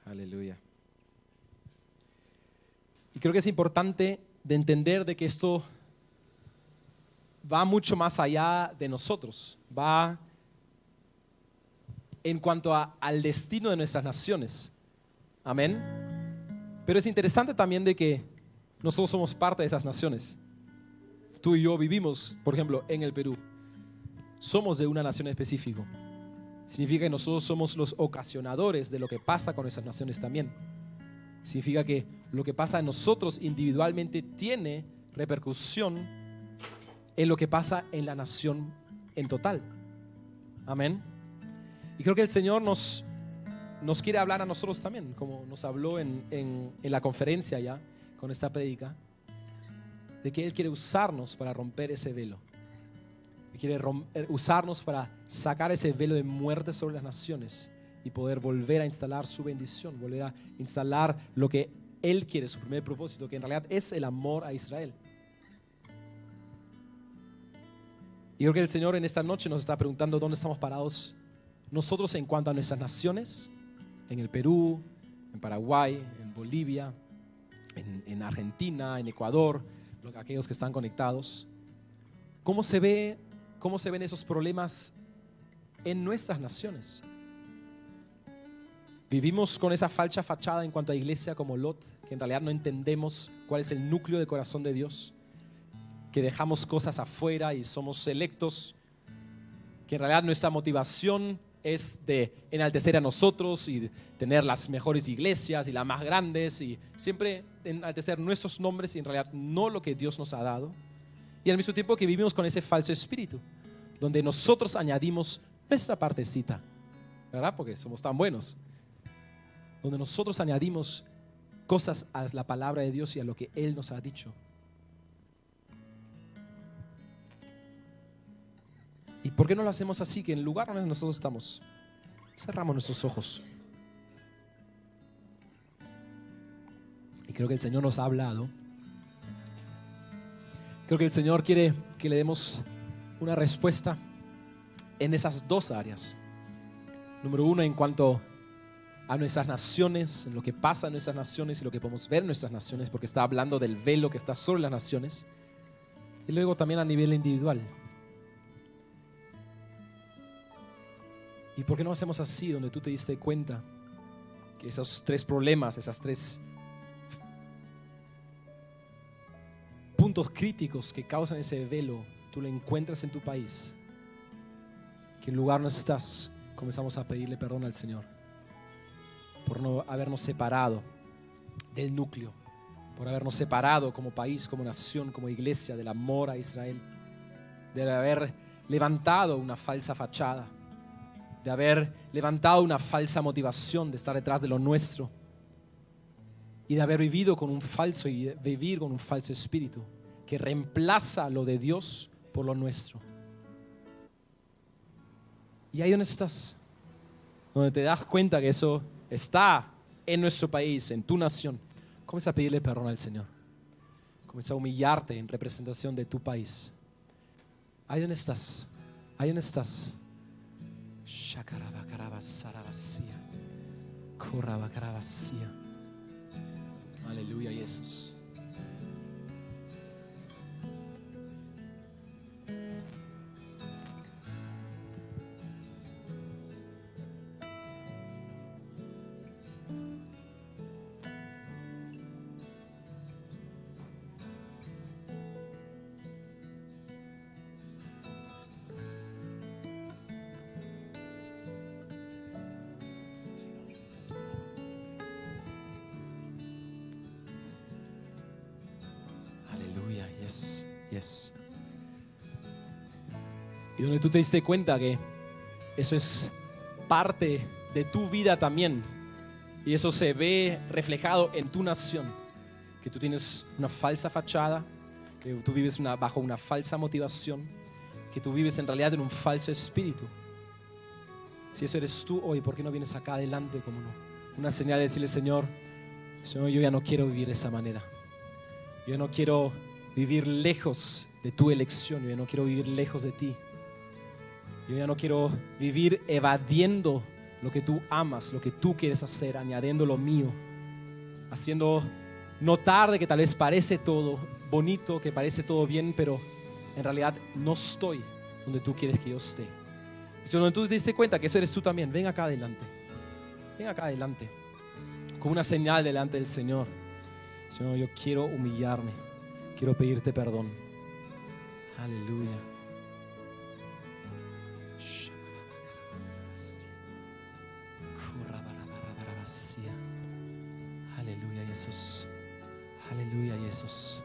Aleluya. Y creo que es importante de entender de que esto va mucho más allá de nosotros, va en cuanto al destino de nuestras naciones. Amén. Pero es interesante también de que nosotros somos parte de esas naciones. Tú y yo vivimos, por ejemplo, en el Perú. Somos de una nación específica. Significa que nosotros somos los ocasionadores de lo que pasa con nuestras naciones también. Significa que lo que pasa en nosotros individualmente tiene repercusión en lo que pasa en la nación en total. Amén. Y creo que el Señor nos quiere hablar a nosotros también, como nos habló en la conferencia ya, con esta prédica, de que Él quiere usarnos para romper ese velo. Quiere usarnos para sacar ese velo de muerte sobre las naciones y poder volver a instalar su bendición, volver a instalar lo que Él quiere, su primer propósito, que en realidad es el amor a Israel. Y creo que el Señor en esta noche nos está preguntando dónde estamos parados nosotros en cuanto a nuestras naciones, en el Perú, en Paraguay, en Bolivia, en Argentina, en Ecuador, aquellos que están conectados. ¿Cómo se ven esos problemas en nuestras naciones? Vivimos con esa falsa fachada en cuanto a iglesia como Lot, que en realidad no entendemos cuál es el núcleo del corazón de Dios, que dejamos cosas afuera y somos selectos, que en realidad nuestra motivación es de enaltecer a nosotros y tener las mejores iglesias y las más grandes y siempre enaltecer nuestros nombres y en realidad no lo que Dios nos ha dado. Y al mismo tiempo que vivimos con ese falso espíritu, donde nosotros añadimos nuestra partecita, ¿verdad? Porque somos tan buenos. Donde nosotros añadimos cosas a la palabra de Dios y a lo que Él nos ha dicho. ¿Y por qué no lo hacemos así? Que en el lugar donde nosotros estamos, cerramos nuestros ojos. Y creo que el Señor nos ha hablado. Creo que el Señor quiere que le demos una respuesta en esas 2 áreas. Número 1, en cuanto a nuestras naciones, en lo que pasa en nuestras naciones y lo que podemos ver en nuestras naciones, porque está hablando del velo que está sobre las naciones. Y luego también a nivel individual. ¿Y por qué no hacemos así, donde tú te diste cuenta que esos 3 problemas, esas 3 puntos críticos que causan ese velo, tú lo encuentras en tu país? Que en lugar no estás, comenzamos a pedirle perdón al Señor por no habernos separado del núcleo, por habernos separado como país, como nación, como iglesia del amor a Israel, de haber levantado una falsa fachada, de haber levantado una falsa motivación de estar detrás de lo nuestro y de haber vivido con un falso y de vivir con un falso espíritu que reemplaza lo de Dios por lo nuestro. Y ahí donde estás, donde te das cuenta que eso está en nuestro país, en tu nación, comienza a pedirle perdón al Señor. Comienza a humillarte en representación de tu país. Ahí donde estás, ahí donde estás. Aleluya, Jesús. Aleluya, yes. Y donde tú te diste cuenta que eso es parte de tu vida también. Y eso se ve reflejado en tu nación. Que tú tienes una falsa fachada, que tú vives bajo una falsa motivación, que tú vives en realidad en un falso espíritu. Si eso eres tú hoy, ¿por qué no vienes acá adelante como una señal de decirle, Señor, yo ya no quiero vivir de esa manera. Yo no quiero vivir lejos de tu elección. Yo ya no quiero vivir lejos de ti. Yo ya no quiero vivir evadiendo lo que tú amas, lo que tú quieres hacer, añadiendo lo mío, haciendo notar de que tal vez parece todo bonito, que parece todo bien, pero en realidad no estoy donde tú quieres que yo esté. Y si donde tú te diste cuenta que eso eres tú también, ven acá adelante. Ven acá adelante, como una señal delante del Señor. Señor, yo quiero humillarme, quiero pedirte perdón. Aleluya. Aleluya, Jesús. Aleluya, Jesús.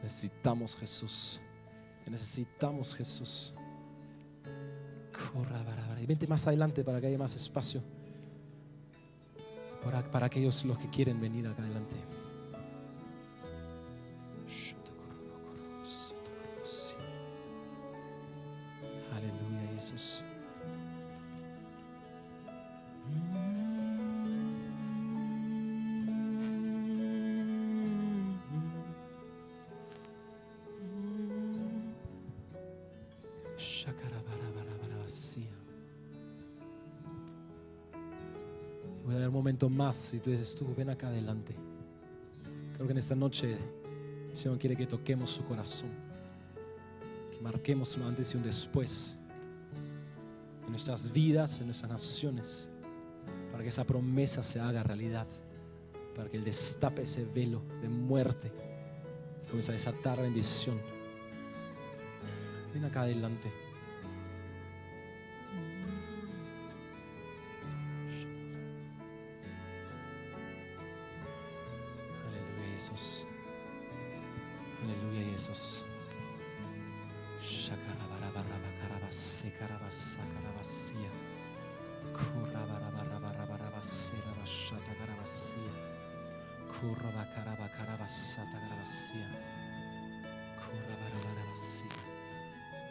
Necesitamos Jesús. Necesitamos Jesús. Y vente más adelante para que haya más espacio para aquellos los que quieren venir acá adelante. Aleluya, Jesús. Voy a dar un momento más y tú dices, tú ven acá adelante. Creo que en esta noche el Señor quiere que toquemos su corazón, que marquemos un antes y un después en nuestras vidas, en nuestras naciones, para que esa promesa se haga realidad, para que Él destape ese velo de muerte y comience a desatar bendición. Ven acá adelante. Aleluya, Jesús. Aleluya, Jesús.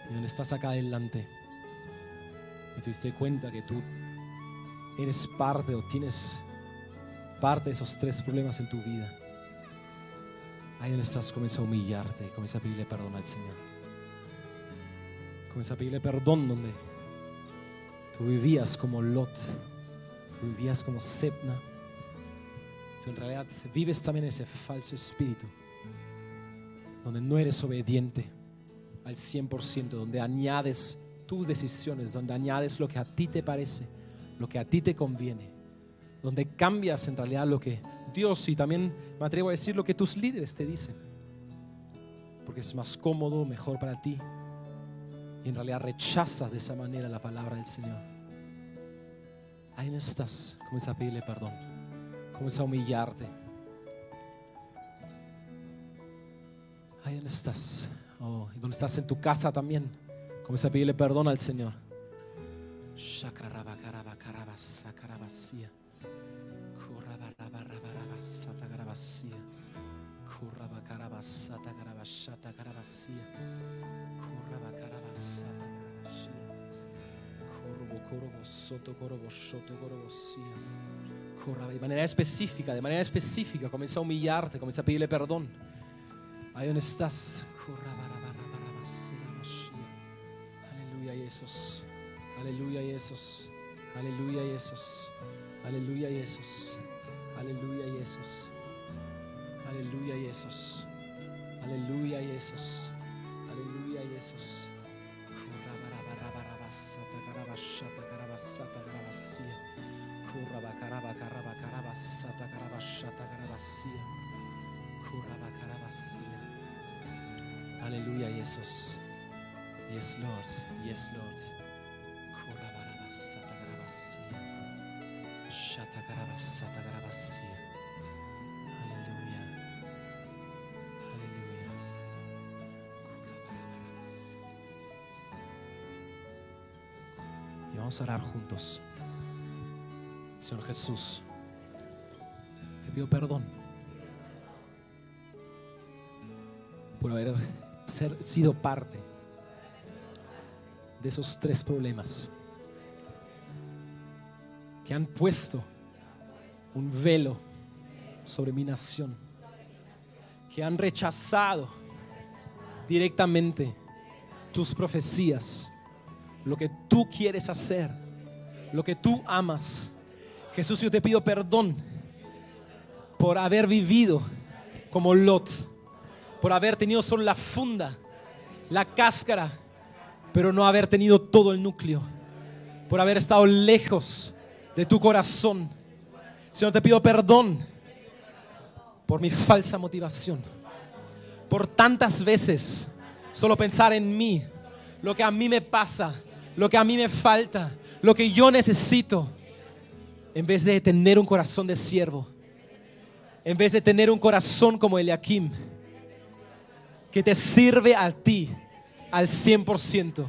Y donde estás acá adelante y tú te diste cuenta que tú eres parte o tienes parte de esos tres problemas en tu vida, ahí donde estás, comienza a humillarte, comienza a pedirle perdón al Señor. Comienza a pedirle perdón donde tú vivías como Lot, tú vivías como Sebna. Tú en realidad vives también ese falso espíritu, donde no eres obediente al 100%, donde añades tus decisiones, donde añades lo que a ti te parece, lo que a ti te conviene, donde cambias en realidad lo que Dios, y también me atrevo a decir lo que tus líderes te dicen, porque es más cómodo, mejor para ti, y en realidad rechazas de esa manera la palabra del Señor. Ahí no estás, comienza a pedirle perdón, comienza a humillarte. Ahí Ahí donde estás. Oh, y donde estás en tu casa también. Comienza a pedirle perdón al Señor. De manera específica, comienza a humillarte, comienza a pedirle perdón. Ahí donde estás. Aleluya, Jesús. Aleluya, Jesús. Aleluya, Jesús. Aleluya, Jesús. Aleluya, Jesús. Aleluya, Jesús. Aleluya, Jesús. Aleluya, Jesús. Aleluya, Jesús. Yes, Lord. Yes, Lord. Aleluya. Aleluya. Y vamos a orar juntos. Señor Jesús, te pido perdón por haber sido parte de esos 3 problemas que han puesto un velo sobre mi nación, que han rechazado directamente tus profecías, lo que tú quieres hacer, lo que tú amas. Jesús, yo te pido perdón por haber vivido como Lot, por haber tenido solo la funda, la cáscara, pero no haber tenido todo el núcleo, por haber estado lejos de tu corazón. Señor, te pido perdón por mi falsa motivación, por tantas veces solo pensar en mí, lo que a mí me pasa, lo que a mí me falta, lo que yo necesito, en vez de tener un corazón de siervo, en vez de tener un corazón como Eliakim, que te sirve a ti al 100%.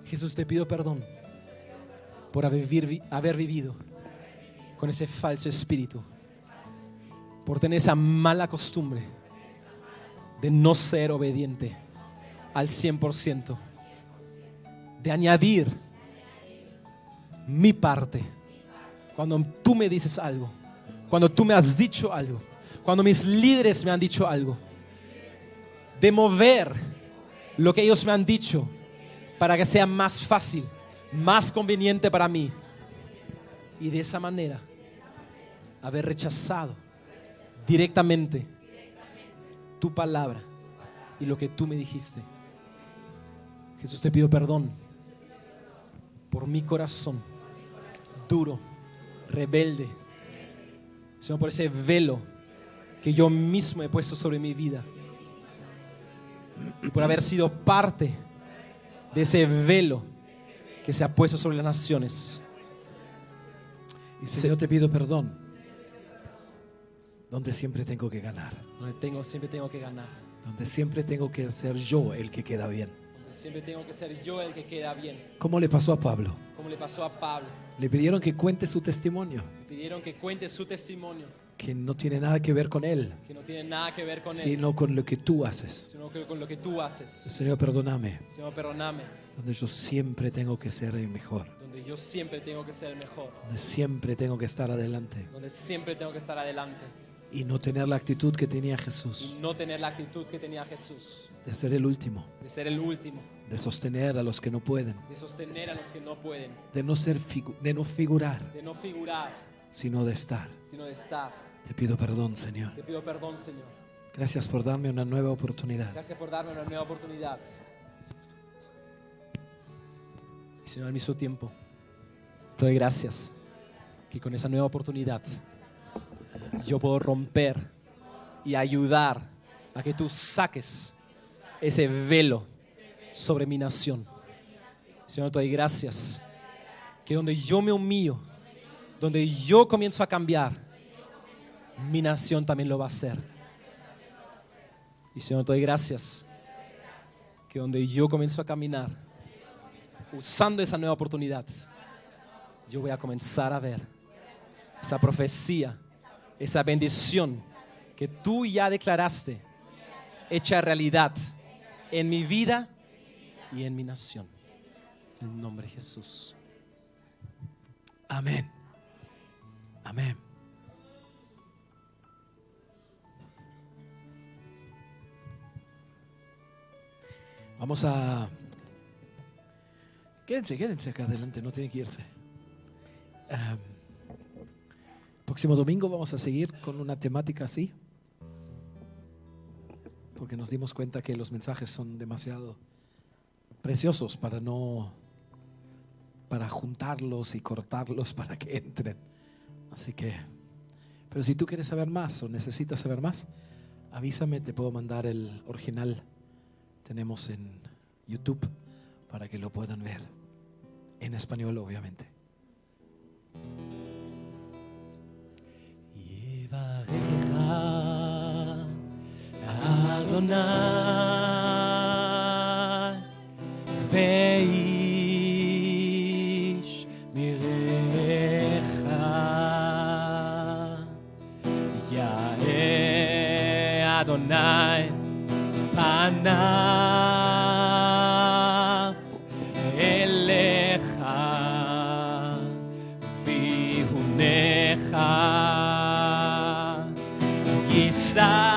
Jesús, te pido perdón por haber vivido con ese falso espíritu, por tener esa mala costumbre de no ser obediente al 100%, de añadir mi parte cuando tú me dices algo, cuando tú me has dicho algo, cuando mis líderes me han dicho algo, de mover lo que ellos me han dicho para que sea más fácil, más conveniente para mí, y de esa manera haber rechazado directamente tu palabra y lo que tú me dijiste. Jesús, te pido perdón por mi corazón duro, rebelde, Señor, por ese velo que yo mismo he puesto sobre mi vida, y por haber sido parte de ese velo que se ha puesto sobre las naciones.
Y Señor, te pido perdón donde siempre tengo que ganar,
Siempre tengo que ganar,
donde siempre tengo que ser yo el que queda bien.
donde siempre tengo que ser yo el que queda bien,
¿Cómo le pasó a Pablo?
como le pasó a Pablo.
Le pidieron que cuente su testimonio,
Le pidieron que cuente su testimonio,
que no tiene nada que ver con él,
que no tiene nada que ver con él,
sino con lo que tú haces.
sino que con lo que tú haces.
Señor, perdóname,
Señor, perdóname,
donde yo siempre tengo que ser el mejor,
donde yo siempre tengo que ser el mejor,
donde siempre tengo que estar adelante
donde siempre tengo que estar adelante
y no tener la actitud que tenía
y
Jesús,
no tener la actitud que tenía Jesús,
de ser el último,
de ser el último,
de sostener a los que no pueden,
de sostener a los que no pueden,
de no figurar,
de no figurar,
sino de estar.
sino de estar.
Te pido perdón, Señor.
Te pido perdón, Señor.
Gracias por darme una nueva oportunidad.
Gracias por darme una nueva oportunidad. Y Señor, al mismo tiempo, te doy gracias que con esa nueva oportunidad yo puedo romper y ayudar a que tú saques ese velo sobre mi nación. Señor, te doy gracias que donde yo me humillo, donde yo comienzo a cambiar, mi nación también lo va a hacer. Y Señor, te doy gracias que donde yo comienzo a caminar, usando esa nueva oportunidad, yo voy a comenzar a ver esa profecía, esa bendición que tú ya declaraste, hecha realidad en mi vida y en mi nación. En el nombre de Jesús.
Amén. Amén. Vamos a... Quédense acá adelante, no tienen que irse. Próximo domingo vamos a seguir con una temática así, porque nos dimos cuenta que los mensajes son demasiado preciosos para juntarlos y cortarlos para que entren. Así que, pero si tú quieres saber más o necesitas saber más, avísame, te puedo mandar el original. Tenemos en YouTube para que lo puedan ver en español, obviamente.
Adonai ve'ish mirecha Ya'eh Adonai panav elecha vihunecha Yisa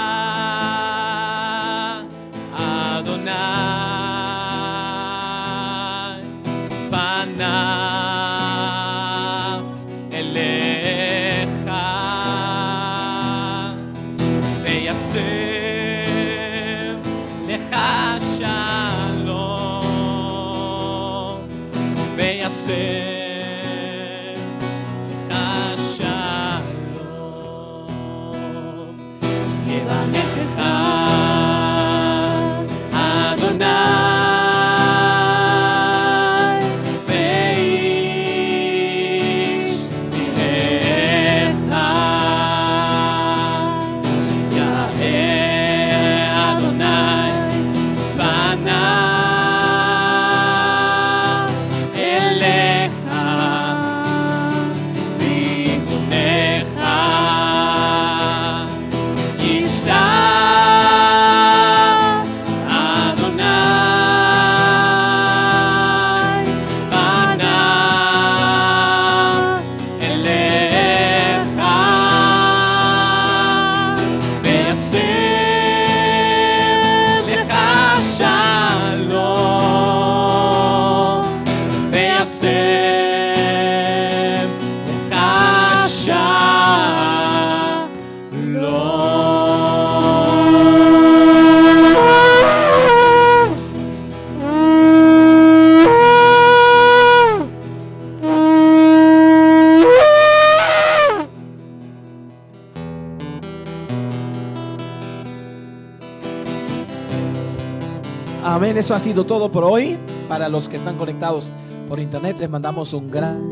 Amén, eso ha sido todo por hoy. Para los que están conectados por internet, les mandamos un gran...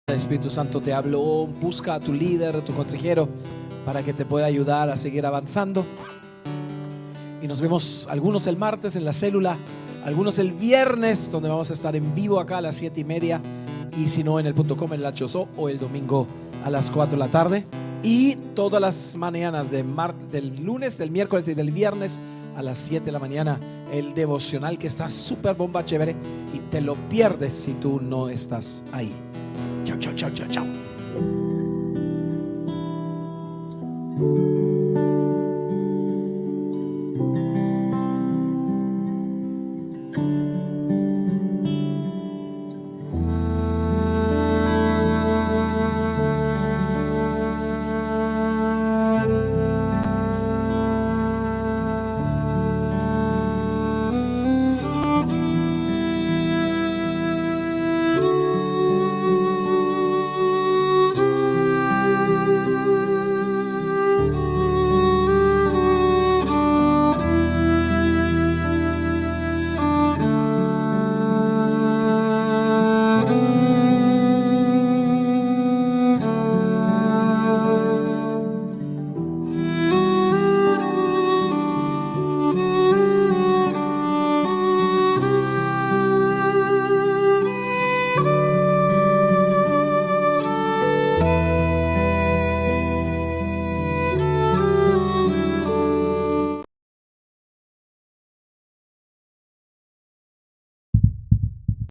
El Espíritu Santo te habló. Busca a tu líder, a tu consejero, para que te pueda ayudar a seguir avanzando. Y nos vemos algunos el martes en la célula, algunos el viernes, donde vamos a estar en vivo acá a las 7:30, y si no en el .com, en la Chosó, o el domingo a las 4 de la tarde. Y todas las mañanas del lunes, del miércoles y del viernes a las 7 de la mañana, el devocional, que está súper bomba, chévere, y te lo pierdes si tú no estás ahí. Chao, chao, chao, chao, chao.